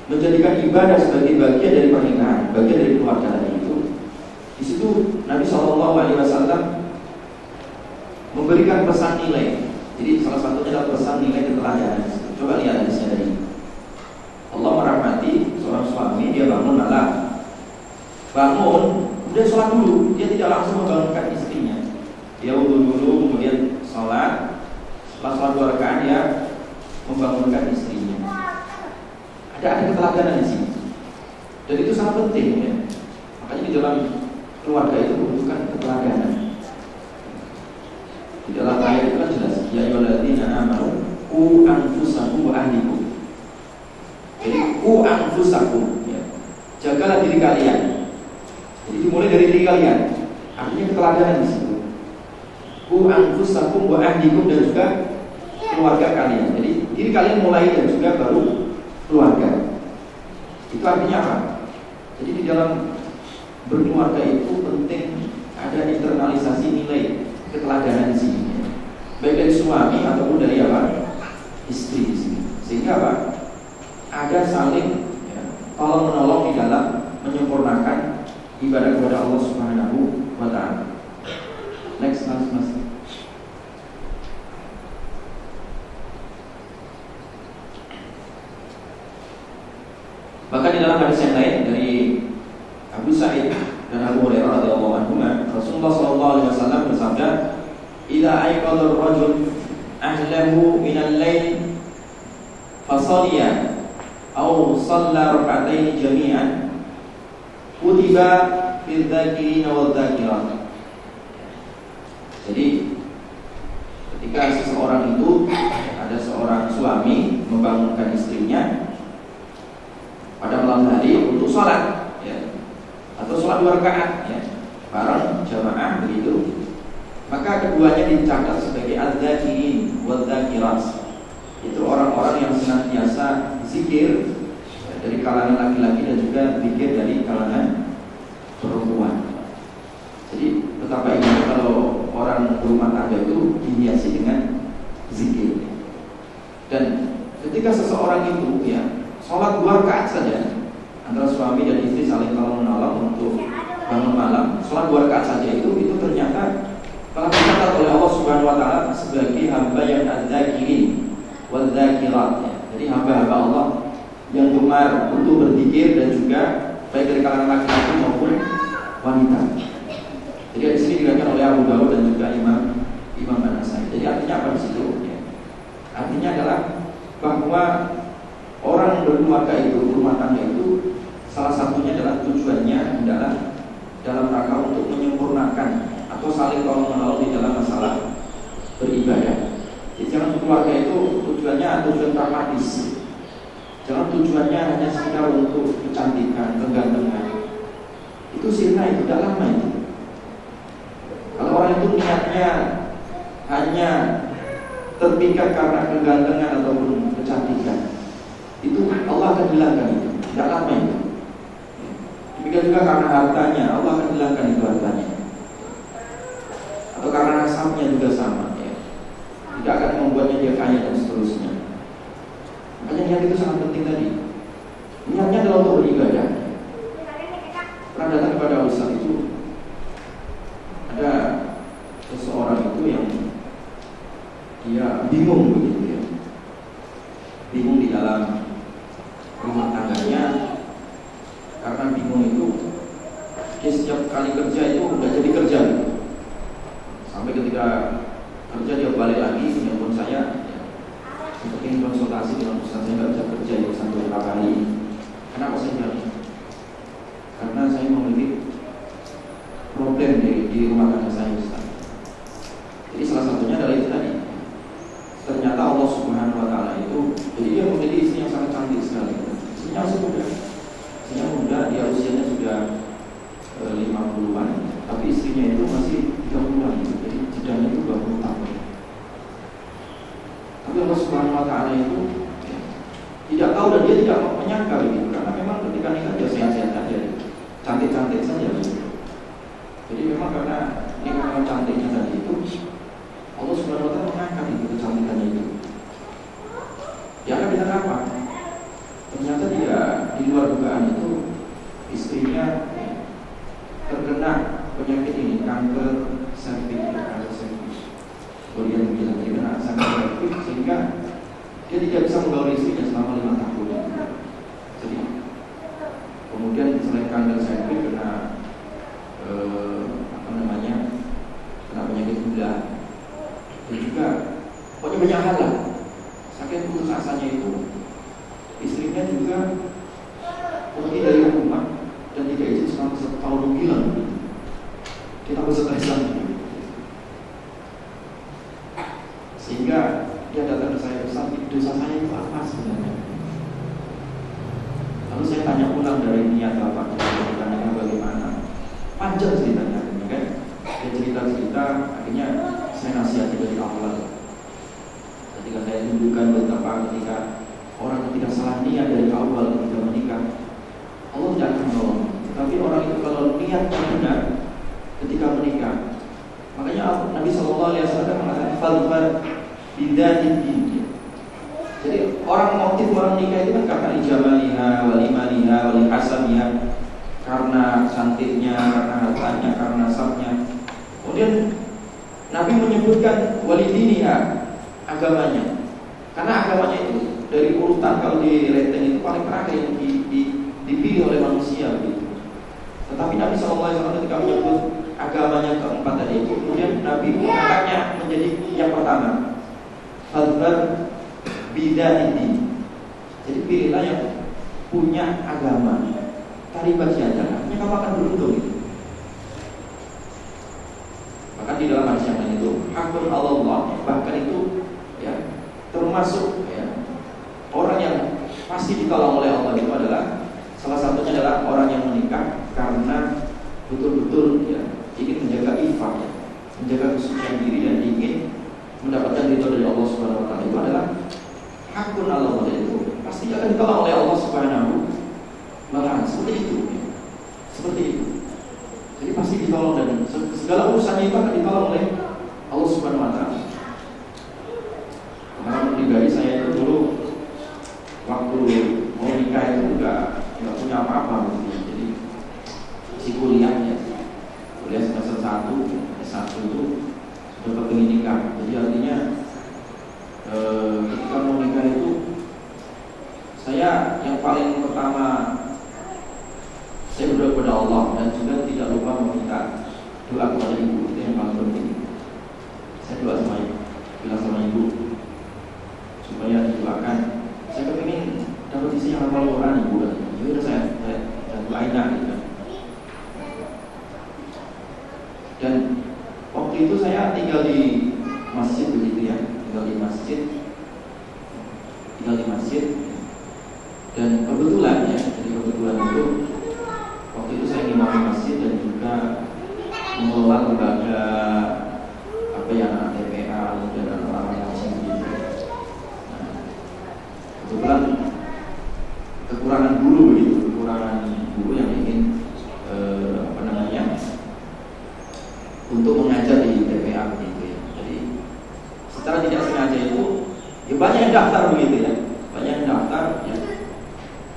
menjadikan ibadah sebagai bagian dari pernikahan, bagian dari keluarga tadi itu, di situ Nabi SAW memberikan pesan nilai. Jadi salah satunya adalah pesan nilai keteladanan. Coba lihat hadisnya tadi. Allah merahmati seorang suami, dia bangun malam, dia sholat dulu, dia tidak langsung membangunkan istrinya. Dia wudhu dulu, kemudian sholat. Setelah sholat 2 rakaat dia membangunkan istrinya. Ada keteladanan di sini. Dan itu sangat penting, ya. Makanya di dalam keluarga itu membutuhkan keteladanan. Di dalam ayat itu kan jelas, ya ayyuhalladzina amanu qu anfusakum wa ahlikum. Jadi qu anfusakum, ya. Jagalah diri kalian. Jadi dimulai dari diri kalian. Artinya keteladanan di situ. Qu anfusakum wa ahlikum, dan juga keluarga kalian. Jadi diri kalian mulai dan juga baru keluarga. Itu artinya apa? Jadi di dalam berkeluarga itu penting ada internalisasi nilai keteladanan di sini, baik dari suami ataupun dari apa? Istri di sini. Sehingga apa? Ada saling, ya, tolong menolong di dalam menyempurnakan ibadah kepada Allah Subhanahu wa Ta'ala. Next, mas. Bahkan di dalam hadis yang lain dari Abu Sa'id dan Abu Hurairah radhiyallahu anhu, Rasulullah sallallahu alaihi wasallam bersabda, "Idza ayqadha ar-rajul ahlahu min al-lail fa shalla aw shalla rak'atayn jami'an kutiba fil dzakirina wal dzakirat." Jadi ketika seseorang itu, ada seorang suami membangunkan istrinya pada malam hari untuk sholat, ya, atau sholat 2 rakaat, ya, bareng jamaah begitu, maka keduanya dicatat sebagai az-zakirin wa dzakirat. Itu orang-orang yang senantiasa zikir, ya, dari kalangan laki-laki dan juga zikir dari kalangan perempuan. Jadi betapa indah kalau orang berumah tangga itu dihiasi dengan zikir. Dan ketika seseorang itu, ya, sholat 2 rakaat saja, antara suami dan istri saling tolong menolong untuk bangun malam, sholat 2 rakaat saja itu ternyata telah dicatat oleh Allah Subhanahu wa Ta'ala sebagai hamba yang az-zakirin wal dzakirat, ya. Jadi hamba-hamba Allah yang gemar untuk berzikir dan juga baik dari kalangan laki-laki maupun wanita. Jadi di sini diriwayatkan oleh Abu Dawud dan juga Imam An-Nasai. Jadi artinya apa di situ? Ya. Artinya adalah bahwa orang berkeluarga itu, rumah tangga itu, salah satunya adalah tujuannya adalah dalam rangka untuk menyempurnakan atau saling tolong menolong di dalam masalah beribadah. Jadi jangan keluarga itu tujuan pragmatis. Jangan tujuannya hanya sekedar untuk kecantikan, kegantengan. Itu sirna, itu tidak lama itu. Kalau orang itu niatnya hanya terpikat karena kegantengan ataupun kecantikan, itu Allah akan hilangkan itu, tidak lama itu. Demikian juga karena hartanya, Allah akan hilangkan itu hartanya. Atau karena nasabnya juga sama, ya. Tidak akan membuatnya dia kaya dan seterusnya. Makanya niat itu sangat penting tadi. Niatnya adalah untuk beribadah. Pernah datang kepada Ustaz itu, ada seseorang itu yang dia bingung begitu, ya. Bingung di dalam rumah tangganya. Karena bingung itu, dia setiap kali kerja itu nggak jadi kerja, gitu. Sampai ketika kerja dia balik lagi, menyambut saya, ya, untuk ingin konsultasi bilang, Ustaz saya nggak bisa kerja ya sampai beberapa hari ini. Kenapa saya bilang? Karena saya memiliki problem di rumah tangga saya, Ustaz. Jadi salah satunya adalah itu tadi. Ternyata Allah Subhanahu Wa Taala itu, jadi dia memiliki istri yang sangat cantik sekali. Istrinya masih muda. Istrinya muda, dia usianya sudah 50-an, tapi istrinya itu masih 30-an. Jadi jedanya itu 20 tahun. Tapi Allah Subhanahu Wa Taala itu tidak tahu dan dia tidak menyangka begitu, karena memang ketika nikah dia sehat-sehat saja, cantik-cantik saja begitu. Jadi memang karena nikah cantiknya tadi itu, Allah Subhanahu Wa Taala mengangkat itu kecantikannya itu. Ya kan dengan apa? Ternyata dia di luar dugaan itu istrinya terkena penyakit ini, kanker serviks, kemudian bilang dia kena kanker serviks sehingga dia tidak bisa menggauli istrinya selama 5 tahun. Jadi kemudian selain kanker serviks kena kena penyakit gula dan juga pokoknya banyak hal lah. Saking putus asanya itu istrinya juga pergi dari rumah dan tidak izin selama 1 tahun lebih lah. Dia tambah stres lagi. Sehingga dia datang ke saya, Ustaz, dosa saya itu apa sebenarnya? Lalu saya tanya ulang dari niat Bapak, tanya bagaimana. Panjang ceritanya, kan? Dia cerita-cerita, akhirnya saya nasihati dari awal. Ketika saya tunjukkan betapa ketika orang yang tidak salah niat dari awal ketika menikah, Allah tidak akan menolong. Tetapi orang itu kalau niatnya benar ketika menikah, makanya Nabi SAW mengatakan falfar bidatin dinnya. Jadi orang motif orang nikah itu kan karena ijamaliha, walimaliha, walihasamiha, karena cantiknya, karena hartanya, karena nasabnya. Kemudian Nabi menyebutkan walidiniha, agamanya. Karena agamanya itu dari urutan kalau di rating itu paling terakhir yang dipilih oleh manusia gitu. Tetapi Nabi SAW ketika menyebut agamanya keempat tadi itu, kemudian Nabi mengangkatnya menjadi yang pertama. Fadbar bidatin. Jadi pilihlah yang punya agama. Taribat yadah, artinya kamu akan beruntung gitu. Bahkan di dalam hadis yang lain itu hakun Allah, bahkan itu ya termasuk ya orang yang pasti ditolong oleh Allah itu adalah salah satunya adalah orang yang menikah karena betul-betul ya ingin menjaga ifah, ya, menjaga kesucian diri dan ingin mendapatkan ridho dari Allah Subhanahu Wa Taala. Itu adalah hakun Allah, itu pasti akan ditolong oleh Allah Subhanahu Wa Taala. Seperti itu, ya. Seperti itu. Jadi pasti ditolong dan segala urusannya itu akan ditolong oleh Allah Subhanahu Wa Taala. Karena pribadi saya itu dulu waktu mau nikah itu nggak punya apa-apa gitu. Jadi si kuliahnya kuliah semester 1 S1 itu sudah kepingin nikah. Jadi artinya ketika mau nikah itu saya yang paling pertama saya berdoa kepada Allah dan juga tidak lupa meminta doa kepada ibu. Itu yang paling penting. Saya doa sama ibu, bilang sama ibu supaya didoakan. Saya kepingin dapat isi yang hafal Quran ibu. Jadi udah saya doain gitu. Dan waktu itu saya tinggal di masjid begitu ya, tinggal di masjid. Dan kebetulan ya, jadi kebetulan itu waktu itu saya ngimami masjid dan juga mengelola lembaga apa yang TPA dan orang-orang yang begitu. Nah, kebetulan kekurangan guru yang ingin untuk mengajar di TPA begitu ya. Jadi secara tidak sengaja itu ya banyak yang daftar begitu ya, banyak yang daftar ya.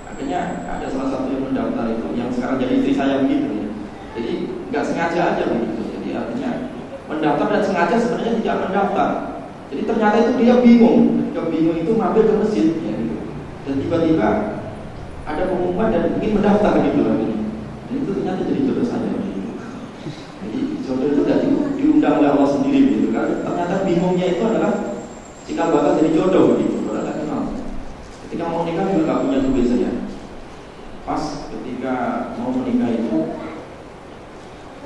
Akhirnya ada salah satu yang mendaftar itu yang sekarang jadi istri saya begitu ya. Jadi nggak sengaja aja begitu. Jadi artinya mendaftar dan sengaja sebenarnya tidak mendaftar. Jadi ternyata itu dia bingung. Ketika bingung itu mampir ke masjid ya, gitu. Dan tiba-tiba ada pengumuman dan ingin mendaftar gitu loh. Dan itu ternyata jadi jodoh saya. Jadi jodoh itu tidak diundang oleh Allah sendiri gitu kan. Ternyata bingungnya itu adalah cikal bakal jadi jodoh gitu. Kalau tak kenal. Ketika mau nikah juga nggak punya duit saya. Pas ketika mau menikah itu,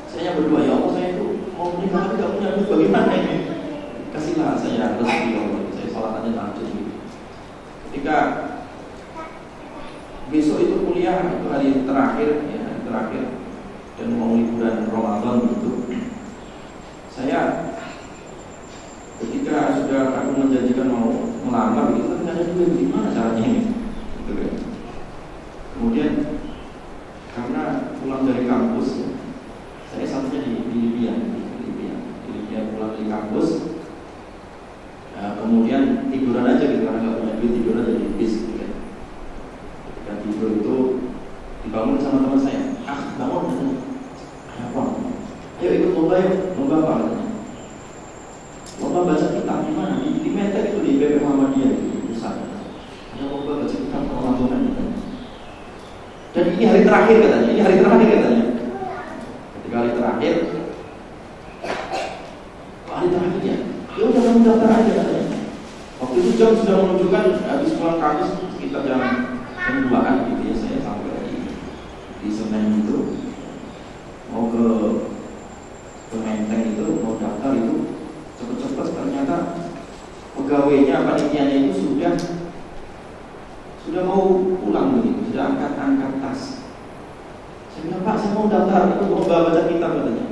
saya berdoa, ya Allah, saya itu mau menikah tapi nggak punya duit, bagaimana ini? Kasihlah saya rezeki, ya Allah. Saya sholat aja lanjut gitu. Ketika besok itu kuliah, itu hari terakhir, ya, hari terakhir, dan mau liburan Ramadan gitu. Saya ketika sudah aku menjanjikan mau melamar gitu, tapi nggak ada duit, gimana caranya ini? Gitu kan. Kemudian karena pulang dari kampus, saya satunya di Libya pulang dari kampus. Nah, kemudian tiduran aja gitu, karena nggak punya duit, tidur aja di bis gitu kan. Ketika tidur itu dibangun sama teman saya, bangun, apa? Ayo ikut lomba yuk, lomba apa katanya? Lomba baca kitab di mana? Di Metek itu, di BP Muhammadiyah di pusat. Ada lomba baca kitab Ramadan gitu. Dan ini hari terakhir katanya. Ketika hari terakhir ya, ya udah kamu daftar aja katanya. Waktu itu jam sudah menunjukkan habis pulang kampus sekitar jam 2-an gitu ya, saya sampai di Senen itu mau ke Menteng itu, mau daftar itu cepet-cepet, ternyata pegawainya, panitianya itu sudah mau pulang begitu, sudah angkat tas. Saya bilang, Pak, saya mau daftar itu, mau baca kitab katanya.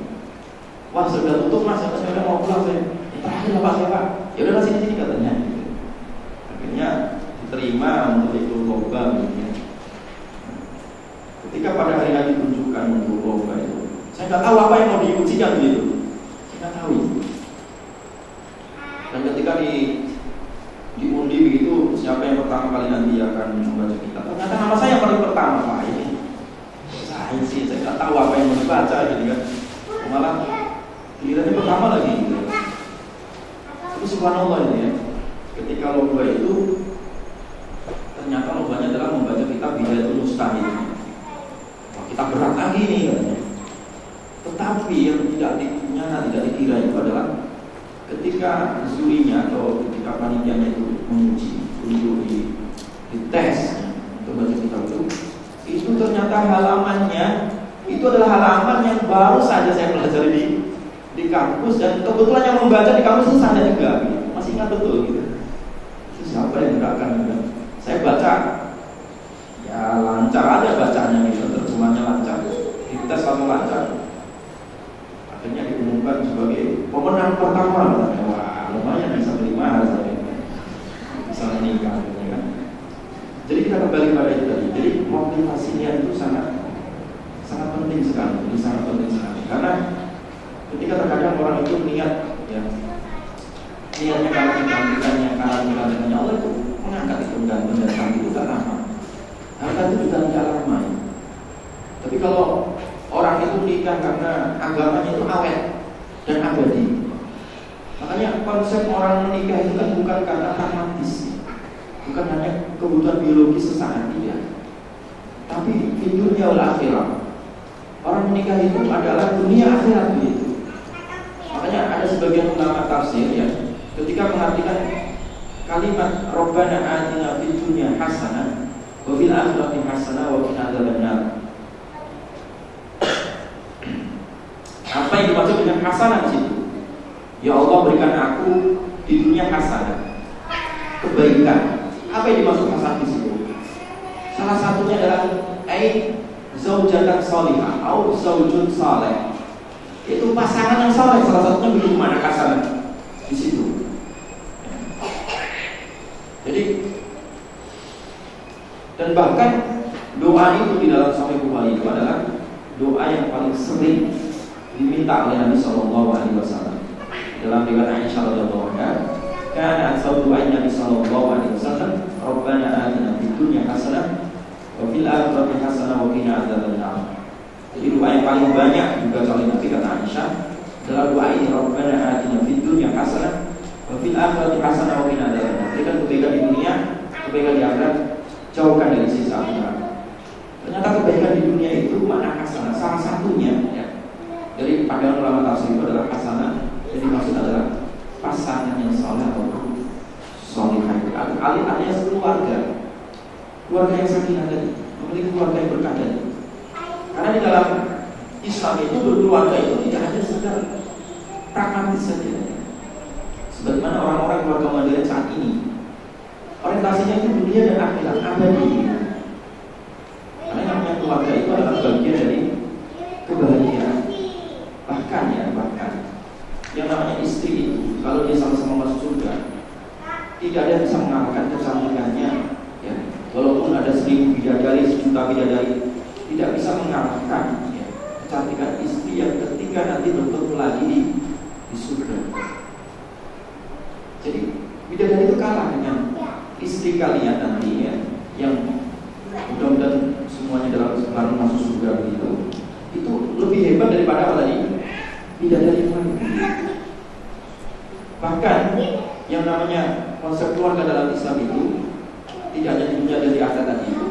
Wah, sudah tutup Mas, saya udah mau pulang saya. Ya terakhir lah Pak, saya Pak. Ya udah sini katanya. Akhirnya diterima untuk ikut lomba gitu. Ketika pada hari H ditunjukkan untuk lomba itu, saya nggak tahu apa yang mau diujikan gitu. Saya nggak tahu. Dan ketika diundi begitu, siapa yang pertama kali nanti akan membaca kitab, ternyata nama saya yang paling pertama. Pak, ini saya nggak tahu apa yang mau dibaca gitu kan. Malah gilirannya pertama lagi gitu. Tapi subhanallah ini ya, ketika lomba itu ternyata lombanya adalah membaca kitab Bidayatul Mustahid. Wah, kita berat lagi nih katanya. Tetapi yang tidak dikira itu adalah ketika jurinya atau ketika panitianya itu menguji untuk dites untuk baca kitab itu ternyata halamannya itu adalah halaman yang baru saja saya pelajari di kampus, dan kebetulan yang membaca di kampus itu saya juga gitu. Masih ingat betul gitu. Itu siapa yang gerakkan gitu. Saya baca ya lancar aja bacanya gitu, terjemahnya lancar, dites satu lancar. Akhirnya diumumkan sebagai pemenang pertama. Wah, lumayan bisa beli mahal saya, bisa menikah gitu kan. Jadi kita kembali pada itu tadi. Jadi motivasinya itu sangat penting sekali. Ini sangat penting sekali. Karena ketika terkadang orang itu niatnya karena kegantiannya Allah itu mengangkat itu dan mendatang itu tak lama. Harta itu juga tidak lama. Tapi kalau orang itu nikah karena agamanya itu awet dan abadi. Makanya konsep orang menikah itu kan bukan karena pragmatis, bukan hanya kebutuhan biologis sesaat tidak, tapi hidupnya wal akhirah. Orang menikah itu adalah dunia akhirat begitu. Makanya ada sebagian ulama tafsir ya, ketika mengartikan kalimat Rabbana atina fid dunya hasanah wa fil akhirati hasanah wa qina adzabannar. Apa yang dimaksud dengan hasanah di situ? Ya Allah, berikan aku di dunia hasanah, kebaikan. Apa yang dimaksud hasanah di situ? Salah satunya adalah zaujatan salihah atau zaujun saleh. Itu pasangan yang saleh, salah satunya begitu mana hasanah di situ. Jadi dan bahkan doa itu di dalam Sahih Bukhari itu adalah doa yang paling sering diminta oleh Nabi Sallallahu Alaihi Wasallam. Dalam riwayat Aisyah radhiyallahu anha, kana asal doa Nabi Sallallahu Alaihi Wasallam, Rabbana atina fid dunya hasanah wa fil akhirati hasanah wa qina adzabannar. Jadi doa yang paling banyak juga oleh Nabi kata Aisyah adalah doa ini, Rabbana atina fid dunya hasanah wa fil akhirati hasanah wa qina adzabannar. Berikan kebaikan di dunia, kebaikan di akhirat, jauhkan dari siksa neraka. Ternyata kebaikan di dunia itu makna hasanah. Salah satunya ya, dari pandangan ulama tafsir itu adalah hasanah. Jadi maksud adalah pasangan yang saleh atau salihah. Alih-alihnya sekeluarga. keluarga yang sakinah tadi, memiliki keluarga yang berkah tadi. Karena di dalam Islam itu berkeluarga itu tidak hanya sekedar pragmatis saja. Sebagaimana orang-orang keluarga modern saat ini, orientasinya itu dunia dan akhirat abadi. Karena yang namanya keluarga itu adalah bagian dari kebahagiaan. Bahkan yang namanya istri itu, kalau dia sama-sama masuk surga, tidak ada yang bisa mengalahkan kecantikannya. Ya, walaupun ada 1000 bidadari, 1.000.000 bidadari, tidak bisa mengalahkan kecantikan istri yang ketika nanti bertemu lagi di surga. Jadi bidadari itu kalah dengan istri kalian nanti ya, yang mudah-mudahan semuanya dalam masuk surga begitu. Itu lebih hebat daripada apa tadi? Bidadari yang lain. Bahkan yang namanya konsep keluarga dalam Islam itu tidak hanya di dunia dan di akhirat tadi itu,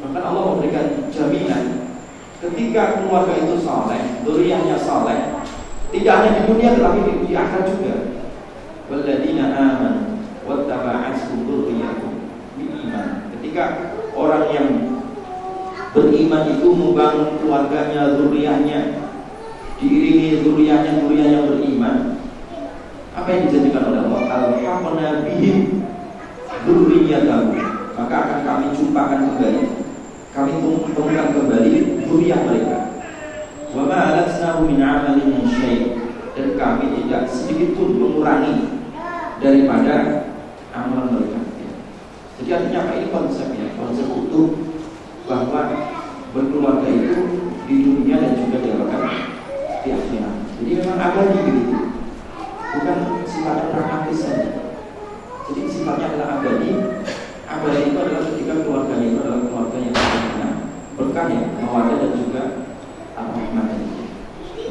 bahkan Allah memberikan jaminan ketika keluarga itu saleh, dzurriyyahnya saleh, tidak hanya di dunia tetapi di akhirat juga. Walladzina amanu wattaba'athum dzurriyyahum biiman. Ketika orang yang beriman itu membangun keluarganya, dzurriyyahnya, diiringi dzurriyyahnya yang beriman, apa yang dijanjikan oleh Allah? Al-haqna bihim dzurriyyatahum, maka akan kami jumpakan kembali, kami temukan kembali dzurriyyah mereka. Wa ma alatnahu min 'amalin min syai', dan kami tidak sedikit pun mengurangi daripada amal mereka. Jadi artinya apa ini konsepnya? Konsep utuh bahwa berkeluarga itu di dunia dan juga di akhirat. Jadi memang abadi begitu, bukan sifatnya pragmatis saja. Jadi sifatnya adalah abadi. Abadi itu adalah ketika keluarganya itu adalah keluarga yang berkah ya, mawaddah dan juga rahmat. Makanya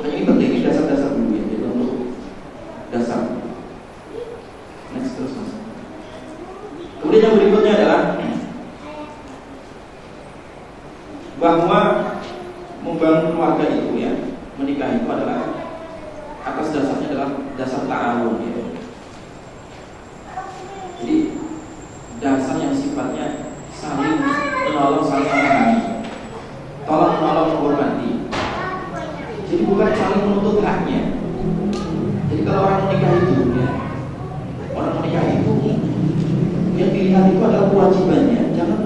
ini penting, ini dasar-dasar dulu ya, jadi untuk dasar. Next terus mas. Kemudian yang berikutnya adalah bahwa membangun keluarga itu ya, menikah itu adalah atas dasarnya adalah dasar ta'awun ya. Jadi dasar yang sifatnya saling menolong, saling memahami, tolong menolong, menghormati. Jadi bukan saling menuntut haknya. Jadi kalau orang menikah itu ya, orang menikah itu yang dilihat itu adalah kewajibannya, jangan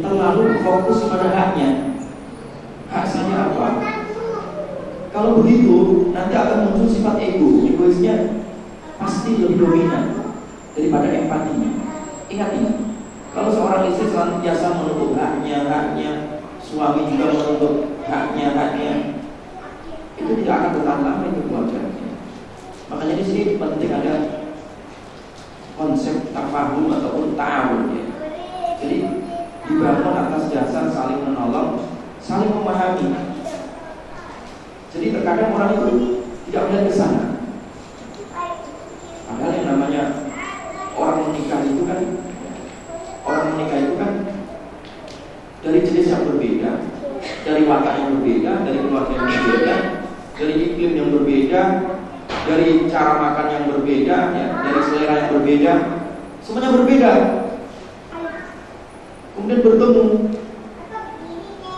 terlalu fokus pada haknya. Hak saya apa? Kalau begitu nanti akan muncul sifat egoisnya pasti lebih dominan daripada empatinya. Ingat ini, kalau seorang istri senantiasa menuntut haknya, suami juga menuntut haknya, itu tidak akan bertahan lama itu keluarganya. Makanya di sini penting ada konsep tafahum ataupun ta'awun ya. Jadi dibangun atas dasar saling menolong, saling memahami. Jadi terkadang orang itu tidak melihat ke sana. Padahal yang namanya orang menikah itu kan dari jenis yang berbeda, dari watak yang berbeda, dari keluarga yang berbeda, dari iklim yang berbeda, dari cara makan yang berbeda, ya, dari selera yang berbeda, semuanya berbeda. Kemudian bertemu,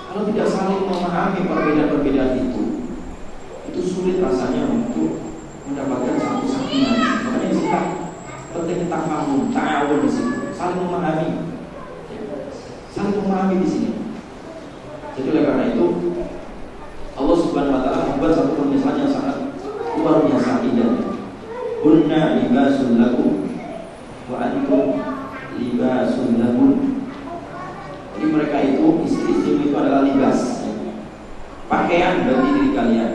kalau tidak saling memahami perbedaan-perbedaan itu sulit rasanya untuk mendapatkan satu sakinah. Makanya di sini penting tafahum, ta'awun di sini, saling memahami di sini. Jadi oleh karena itu Allah Subhanahu Wa Taala membuat satu pernyataan yang sangat luar biasa indahnya. Hunna libasul lakum wa antum libasul lahum. Jadi mereka itu, istri-istri itu adalah libas, pakaian bagi diri kalian,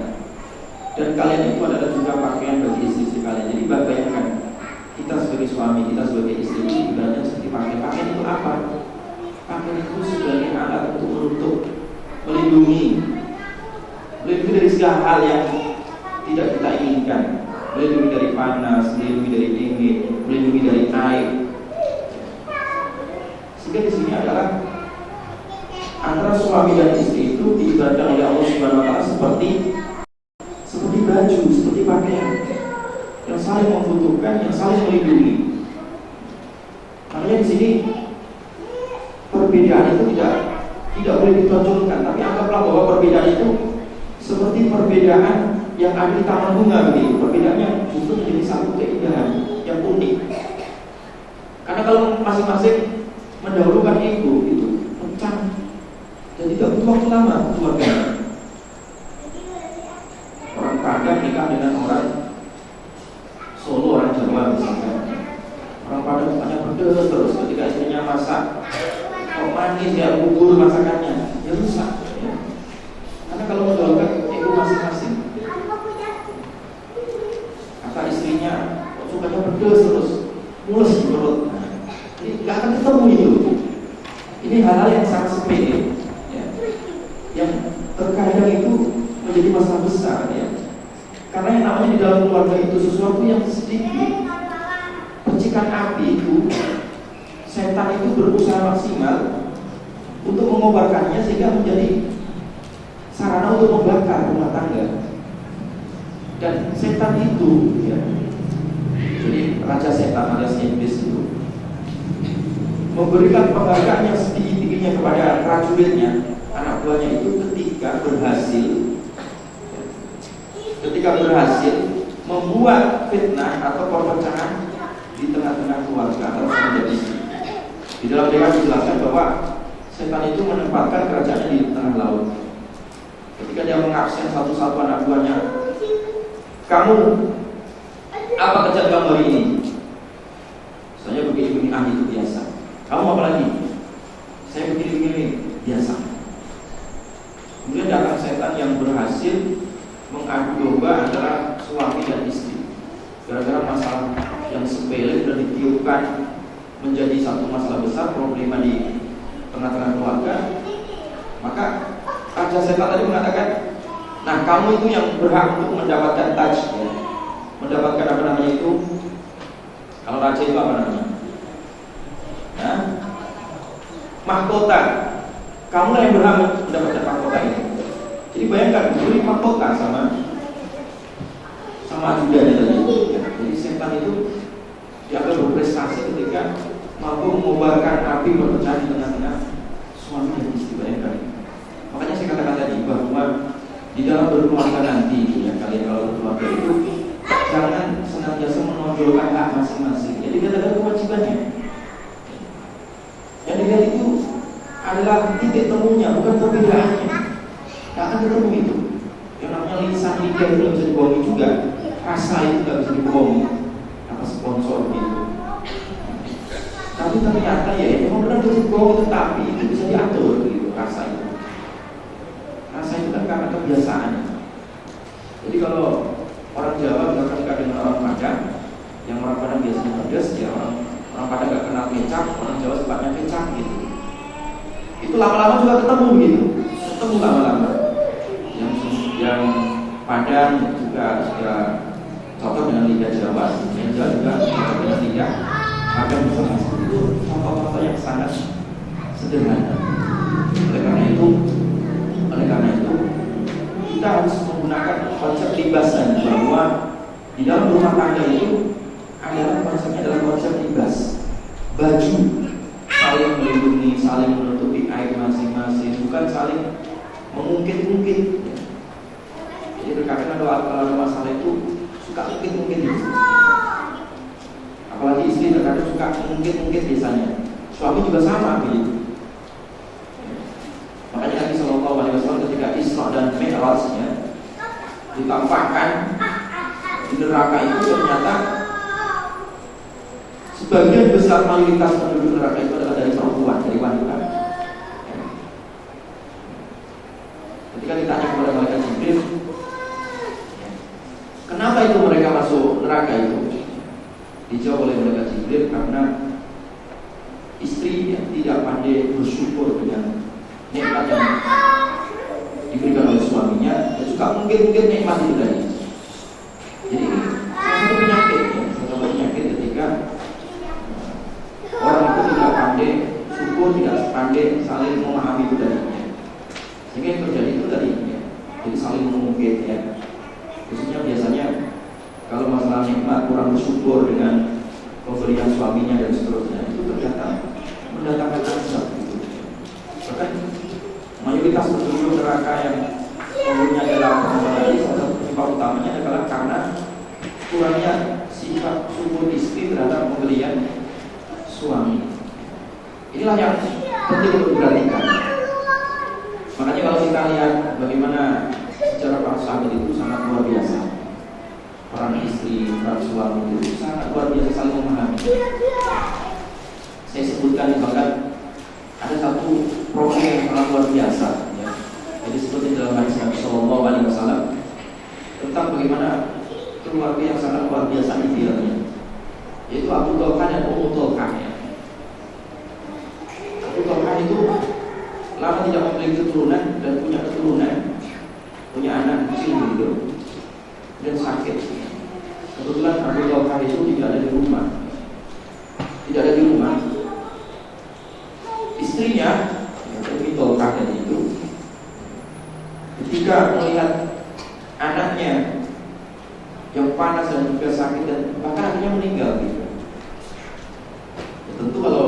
dan kalian itu adalah juga pakaian bagi istri-istri kalian. Jadi bayangkan, kita sebagai suami, kita sebagai istri, ibaratnya seperti pakaian itu apa? Pakaian itu sebagai alat untuk menutup, melindungi dari segala hal yang tidak kita inginkan, melindungi dari panas, melindungi dari dingin, melindungi dari air. Sehingga di sini adalah antara suami dan istri itu diibaratkan oleh Allah Subhanahu Wa Taala seperti baju, seperti pakaian yang saling membutuhkan, yang saling melindungi. Makanya di sini perbedaan itu tidak boleh ditonjolkan, tapi anggaplah bahwa perbedaan itu seperti perbedaan yang ada di taman bunga begitu. Perbedaannya justru menjadi satu keindahan yang unik. Karena kalau masing-masing mendahulukan ego itu pecah dan tidak butuh waktu lama keluarga. Orang Padang nikah dengan orang Solo, orang Jawa misalnya. Orang Padang tanya pedes terus ketika istrinya masak, kok manis ya bubur masakannya, ya rusak. Ya. Karena kalau mendahulukan ego masing-masing, kata istrinya, kok sukanya pedes terus, mulus di perut. Jadi nggak akan ketemu itu. Ini hal-hal yang sangat sepele, ya. Yang terkadang itu menjadi masalah besar, ya. Karena yang namanya di dalam keluarga itu sesuatu yang sedikit. Percikan api itu, setan itu berusaha maksimal untuk mengobarkannya sehingga menjadi sarana untuk membakar rumah tangga. Dan setan itu, ya, jadi raja setan alias iblis itu memberikan penghargaan yang setinggi-tingginya kepada prajuritnya, anak buahnya itu ketika berhasil membuat fitnah atau perpecahan di tengah-tengah keluarga atau menjadi. Di dalam dewan dijelaskan bahwa setan itu menempatkan kerajaannya di tengah laut. Ketika dia mengabsen satu-satu anak buahnya, kamu apa kerjaan kamu hari ini? Saya begini-begini, itu biasa. Kamu apa lagi? Saya begini-begini, biasa. Kemudian datang setan yang berhasil mengadu domba antara suami dan istri. Gara-gara masalah yang sepele dan ditiupkan menjadi satu masalah besar, problema di tengah-tengah keluarga. Maka raja setan tadi mengatakan, nah kamu itu yang berhak untuk mendapatkan taj, ya. Mendapatkan apa namanya itu? Kalau raja itu apa namanya? Nah, mahkota. Kamu yang berhak mendapatkan mahkota ini. Jadi bayangkan, beri mahkota sama ajudannya tadi. Ya. Jadi setan itu dia akan berprestasi ketika mampu mengobarkan api perpecahan di tengah-tengah suami dan istri. Bayangkan. Makanya saya katakan tadi bahwa di dalam berkeluarga nanti, ya, kalian kalau berkeluarga itu jangan senantiasa menonjolkan hak masing-masing. Jadi dia ada kewajibannya. Yang dilihat itu adalah titik temunya, bukan perbedaannya. Tidak akan ketemu itu. Yang namanya lisan lidah itu bisa dibohongi juga. Rasa itu tidak bisa dibohongi. Apa sponsor gitu. Tapi ternyata ya memang benar bisa dibohongi, tetapi itu bisa diatur gitu, rasa itu. Rasa itu kan karena kebiasaannya. Jadi kalau orang Jawa misalkan dekat dengan orang Padang, yang orang Padang biasanya pedas, ya orang Padang nggak kenal kecap, orang Jawa sebabnya kecap gitu. Itu lama-lama juga ketemu gitu, ketemu lama-lama. Yang Padang juga sudah cocok dengan lidah Jawa, yang Jawa juga cocok dengan lidah Padang bersama. Itu contoh-contoh yang sangat sederhana. Oleh karena itu kita harus menggunakan konsep libasan, bahwa di dalam rumah tangga itu adalah konsepnya adalah konsep libas, baju, saling melindungi, saling menutupi aib masing-masing, bukan saling mengungkit-ungkit. Jadi terkadang ada masalah itu suka ungkit-ungkit itu. Apalagi istri terkadang suka mengungkit-ungkit biasanya. Suami juga sama begitu. Makanya Nabi SAW ketika Isra dan Mi'raj-nya ditampakkan di neraka itu, ternyata sebagian besar mayoritas penduduk neraka itu adalah dari perempuan, dari wanita. Ketika ditanya kepada malaikat Jibril, kenapa itu mereka masuk neraka itu? Dijawab oleh malaikat Jibril, karena istri yang tidak pandai bersyukur dengan nikmat yang diberikan oleh suaminya, dan suka mungkin nikmat itu tadi. Jadi satu penyakit, ya, satu penyakit ketika orang itu tidak pandai syukur, tidak pandai saling memahami itu tadi. Sehingga yang terjadi itu tadi, ya, jadi saling mengungkit, ya. Khususnya biasanya kalau masalah nikmat kurang bersyukur dengan pemberian suaminya dan seterusnya, itu ternyata mendatangkan azab gitu. mayoritas penduduk neraka yang umumnya adalah perempuan tadi, salah satu penyebab utamanya adalah karena kurangnya sifat syukur istri terhadap pemberian suami. Inilah yang penting untuk diperhatikan. Makanya kalau kita lihat bagaimana sejarah para sahabat itu sangat luar biasa. Peran istri, peran suami itu sangat luar biasa saling memahami. Saya sebutkan misalkan ada satu program yang sangat luar biasa, ya. Jadi seperti dalam hadis Nabi Shallallahu Alaihi Wasallam tentang bagaimana keluarga yang sangat luar biasa idealnya, yaitu Abu Talha dan Ummu Talha. Ya. Abu Talha itu lama tidak memiliki keturunan dan punya keturunan, punya anak kecil gitu dan sakit. Kebetulan Abu Talha itu tidak ada di rumah, Istrinya, Ummu Talha tadi itu, ketika melihat anaknya yang panas dan juga sakit dan bahkan akhirnya meninggal gitu. Ya, tentu kalau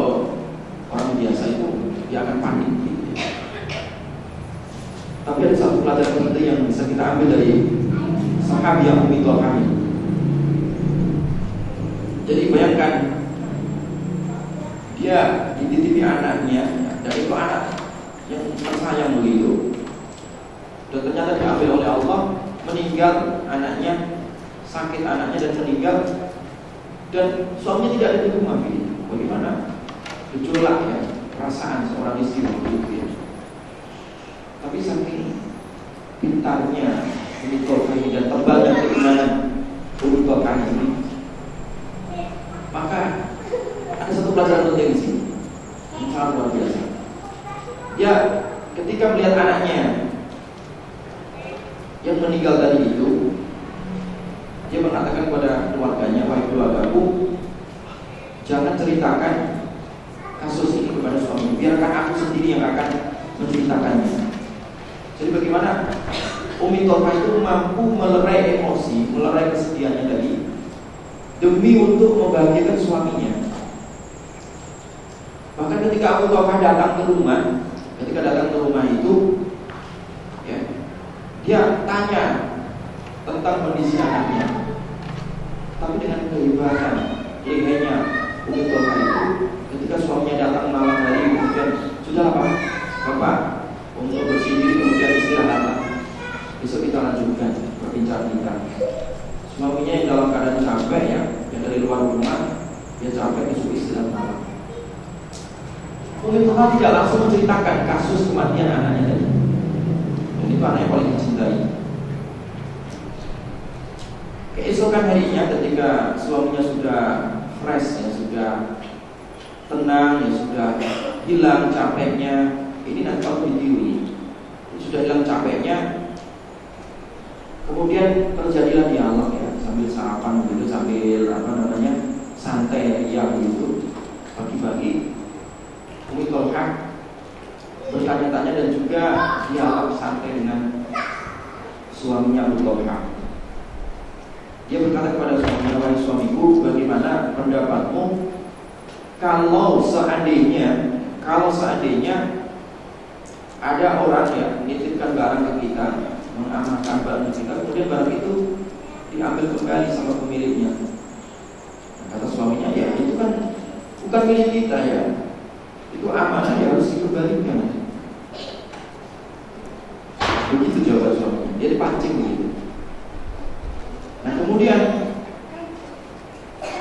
orang biasa itu dia akan panik gitu. Tapi ada satu pelajaran penting yang bisa kita ambil dari sahabat Ummu Talha ini. Jadi bayangkan dia dititipi anaknya, dan itu anak yang tersayang begitu, dan ternyata diambil oleh Allah, meninggal anaknya, sakit anaknya dan meninggal, dan suaminya tidak ada di rumah gitu. Bagaimana gejolak ya perasaan seorang istri waktu itu ya. Tapi saking pintarnya Ummu Talha ini dan tebalnya keimanan Ummu Talha ini, maka ada satu pelajaran penting di sini yang sangat luar biasa. Ya, ketika melihat anaknya yang meninggal tadi itu, dia mengatakan kepada keluarganya, wahai keluargaku, jangan ceritakan kasus ini kepada suami, biarkan aku sendiri yang akan menceritakannya. Jadi bagaimana Ummu Talha itu mampu melerai emosi, melerai kesedihannya tadi demi untuk membahagiakan suaminya. Bahkan ketika Abu Talha datang ke rumah, itu, ya, dia tanya tentang kondisi anaknya. Tapi dengan kehebatan lihainya Ummu Talha itu, ketika suaminya datang malam hari, kemudian sudah Bapak untuk bersih diri, kemudian istirahatlah. Besok kita lanjutkan berbincang-bincang. Suaminya yang dalam keadaan capek ya, yang dari luar rumah, dia capek besok istirahat malam. Ummu Talha tidak langsung menceritakan kasus kematian anaknya tadi. Dan itu anak yang paling dicintai. Keesokan harinya ketika suaminya sudah fresh ya, sudah tenang ya, sudah hilang capeknya. Ini nanti kalau video ini sudah hilang capeknya, kemudian terjadilah dialog ya, sambil sarapan begitu, sambil santai ya begitu. Pagi-pagi Ummu Talha bertanya-tanya dan juga dialog santai dengan suaminya Abu Talha. Dia berkata kepada suaminya, wahai suamiku, bagaimana pendapatmu kalau seandainya ada orang yang menitipkan barang ke kita, mengamankan barang kita, kemudian barang itu diambil kembali sama pemiliknya. Kata suaminya, ya itu kan bukan milik kita ya, itu amanah ya, harus dikembalikan. Begitu jawaban suaminya. Dia dipancing begitu. Nah kemudian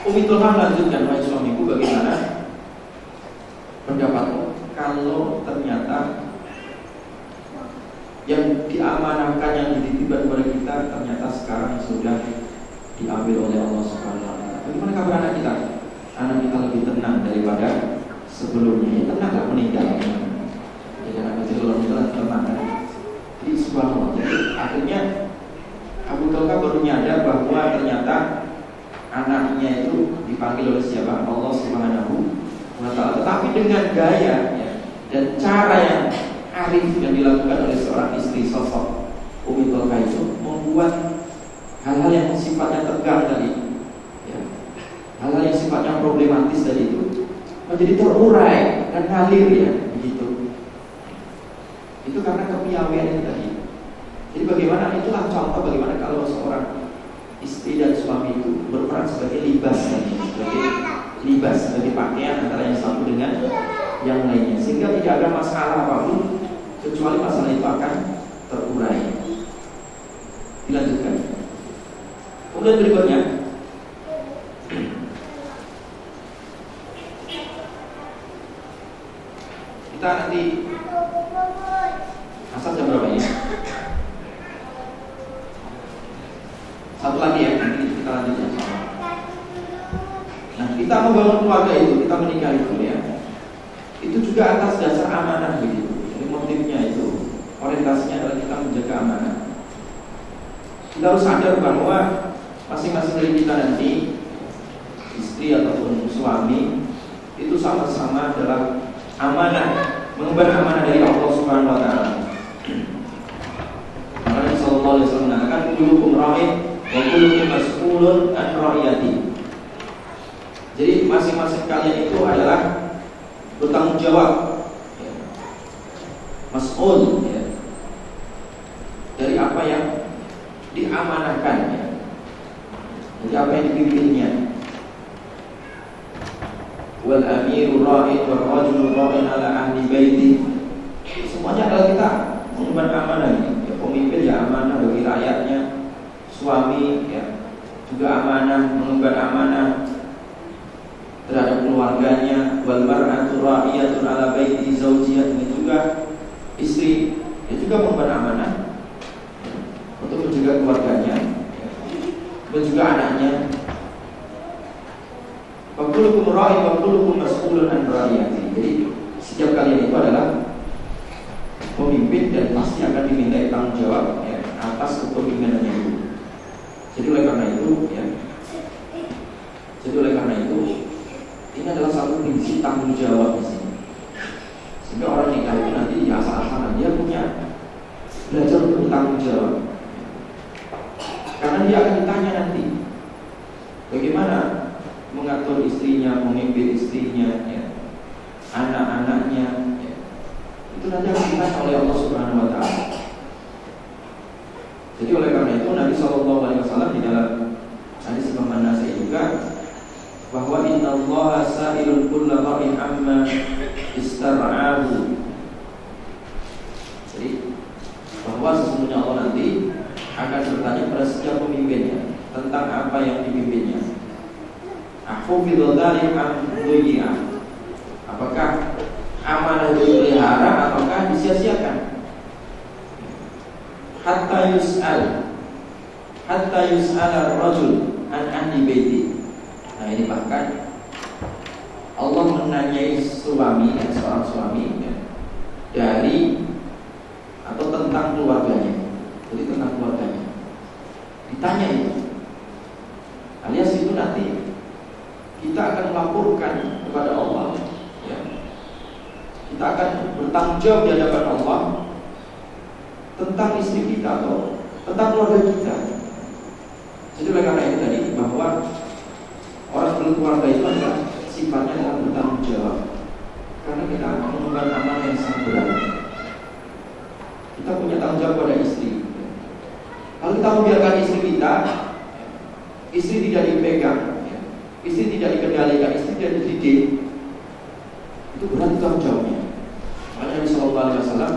Ummu Talha melanjutkan, wahai suamiku, bagaimana pendapatmu kalau ternyata yang diamanahkan, yang dititipkan kepada kita ternyata sekarang sudah diambil oleh Allah Subhanahu wa Ta'ala. Bagaimana kabar anak kita? Anak kita lebih tenang daripada sebelumnya. Tenang gak meninggal? Jadi anak kecil kalau meninggal tenang kan? Jadi subhanallah. Jadi akhirnya Abu Talha baru nyadar bahwa ternyata anaknya itu dipanggil oleh siapa? Allah Subhanahu wa Ta'ala. Tetapi dengan gaya ya, dan cara yang arif yang dilakukan oleh seorang istri sosok Ummu Talha itu membuat hal-hal yang sifatnya tegang tadi ya, hal-hal yang sifatnya problematis tadi itu menjadi terurai dan ngalir ya begitu. Itu Itu karena kepiawaian itu tadi. Jadi bagaimana, itulah contoh bagaimana kalau seorang istri dan suami itu berperan sebagai libas, sebagai pakaian antara yang satu dengan yang lainnya, sehingga tidak ada masalah apapun kecuali masalah itu akan terurai. Dilanjutkan. Kemudian berikutnya, kita nanti asal jam berapa ya? Satu lagi ya, nanti kita lanjutkan. Nah, kita membangun keluarga itu, kita menikah itu ya, itu juga atas dasar amanah begitu. Jadi motifnya itu, orientasinya adalah kita menjaga amanah. Kita harus sadar bahwa masing-masing dari kita nanti, istri ataupun suami, itu sama-sama adalah amanah, mengemban amanah dari Allah Subhanahu Wa Taala. Nabi Sallallahu Alaihi Wasallam mengatakan, "Kullukum ra'in wa kullukum mas'ulun an ra'iyati." Jadi masing-masing kalian itu adalah bertanggung jawab, ya, mas'ul, ya, dari apa yang diamanahkan, ya, dari apa yang dipimpinnya. Wal amiru ra'in wal rajulu ra'in ala ahli baiti. Semuanya adalah kita mengemban amanah ini. Ya, pemimpin ya amanah bagi rakyatnya, suami ya juga amanah, mengemban amanah terhadap keluarganya. Wal mar'atu ra'iyatun ala baiti zawjiyah, ini juga istri ya juga mengemban amanah untuk menjaga keluarganya dan juga anaknya. Wa kullukum ra'in wa kullukum mas'ulun an ra'iyati. Jadi setiap kalian itu adalah pemimpin dan pasti akan dimintai tanggung jawab ya, atas kepemimpinannya itu. Jadi oleh karena itu, ini adalah satu prinsip tanggung jawab di sini. Sehingga orang nikah itu nanti di asal-asalan dia punya belajar untuk bertanggung jawab. Karena dia akan ditanya nanti bagaimana mengatur istrinya, memimpin istrinya, ya, anak-anaknya, ya. Itu nanti akan ditanya oleh Allah Subhanahu Wa Taala. Jadi oleh karena itu Nabi Sallallahu Alaihi Wasallam di dalam hadis Imam An-Nasai juga bahwa Inna Allah sa'ilul kulla ra'in amma istar'ahu. Jadi bahwa sesungguhnya Allah nanti akan bertanya pada setiap pemimpinnya tentang apa yang dipimpinnya. Ahfidhu dhalim am dhuyya. Apakah amanah itu dipelihara ataukah disia-siakan? Hatta yus'al ar-rajul an ahli baiti. Nah ini bahkan Allah menanyai suami, seorang suami ya, dari atau tentang keluarganya. Jadi tentang keluarganya ditanya itu, alias itu nanti kita akan melaporkan kepada Allah, ya. Kita akan bertanggung jawab di hadapan Allah tentang istri kita atau tentang keluarga kita. Jadi oleh karena itu tadi bahwa orang berkeluarga itu adalah sifatnya adalah bertanggung jawab, karena kita mengemban amanah yang sangat berat. Kita punya tanggung jawab pada istri. Kalau kita membiarkan istri kita, istri tidak dipegang, istri tidak dikendalikan, istri tidak dididik, itu berat tanggung jawabnya. Makanya Nabi Sallallahu Alaihi Wasallam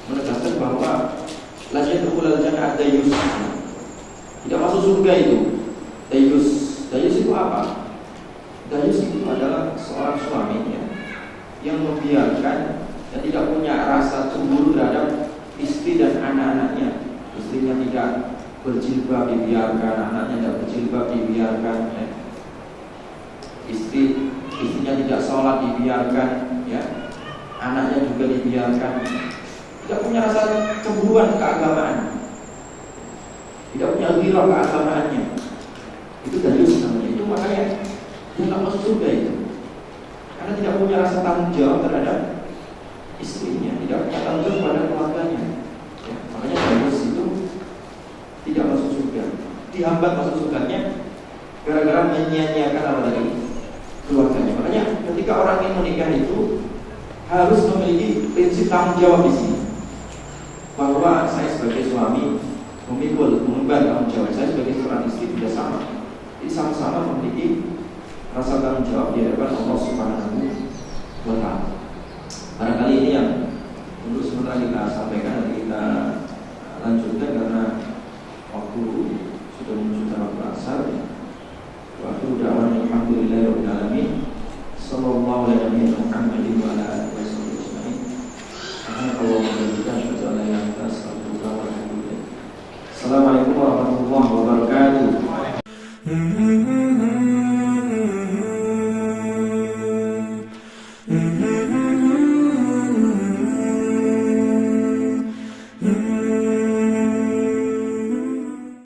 menegaskan bahwa la yadkhulul jannata dayus. Tidak masuk surga itu dayus. Dayus itu apa? Dayus itu adalah seorang suami ya, yang membiarkan dan tidak punya rasa cemburu terhadap istri dan anak-anaknya. Istrinya tidak berjilbab dibiarkan, anaknya tidak berjilbab dibiarkan, ya. Istrinya tidak sholat dibiarkan, ya. Anaknya juga dibiarkan. Tidak punya rasa cemburuan keagamaan, tidak punya ghirah keagamaannya. Itu dayus namanya. Itu makanya dia tidak masuk surga itu, karena tidak punya rasa tanggung jawab terhadap istrinya, tidak punya tanggung jawab pada keluarganya. Ya, makanya dayus itu tidak masuk surga, dihambat masuk surganya gara-gara menyia-nyiakan apa tadi? Keluarganya. Makanya ketika orang ingin menikah itu harus memiliki prinsip tanggung jawab di sini. bahwa saya sebagai suami mengemban tanggung jawab, saya sebagai seorang istri juga sama. Jadi sama-sama memiliki rasa tanggung jawab di hadapan Allah Subhanahu wa Ta'ala. Barangkali ini yang untuk sementara kita sampaikan, nanti kita lanjutkan karena waktu sudah menuju waktu asar. Waktu da'wan alhamdulillahirabbil alamin. Sallallahu alaihi wa sallam.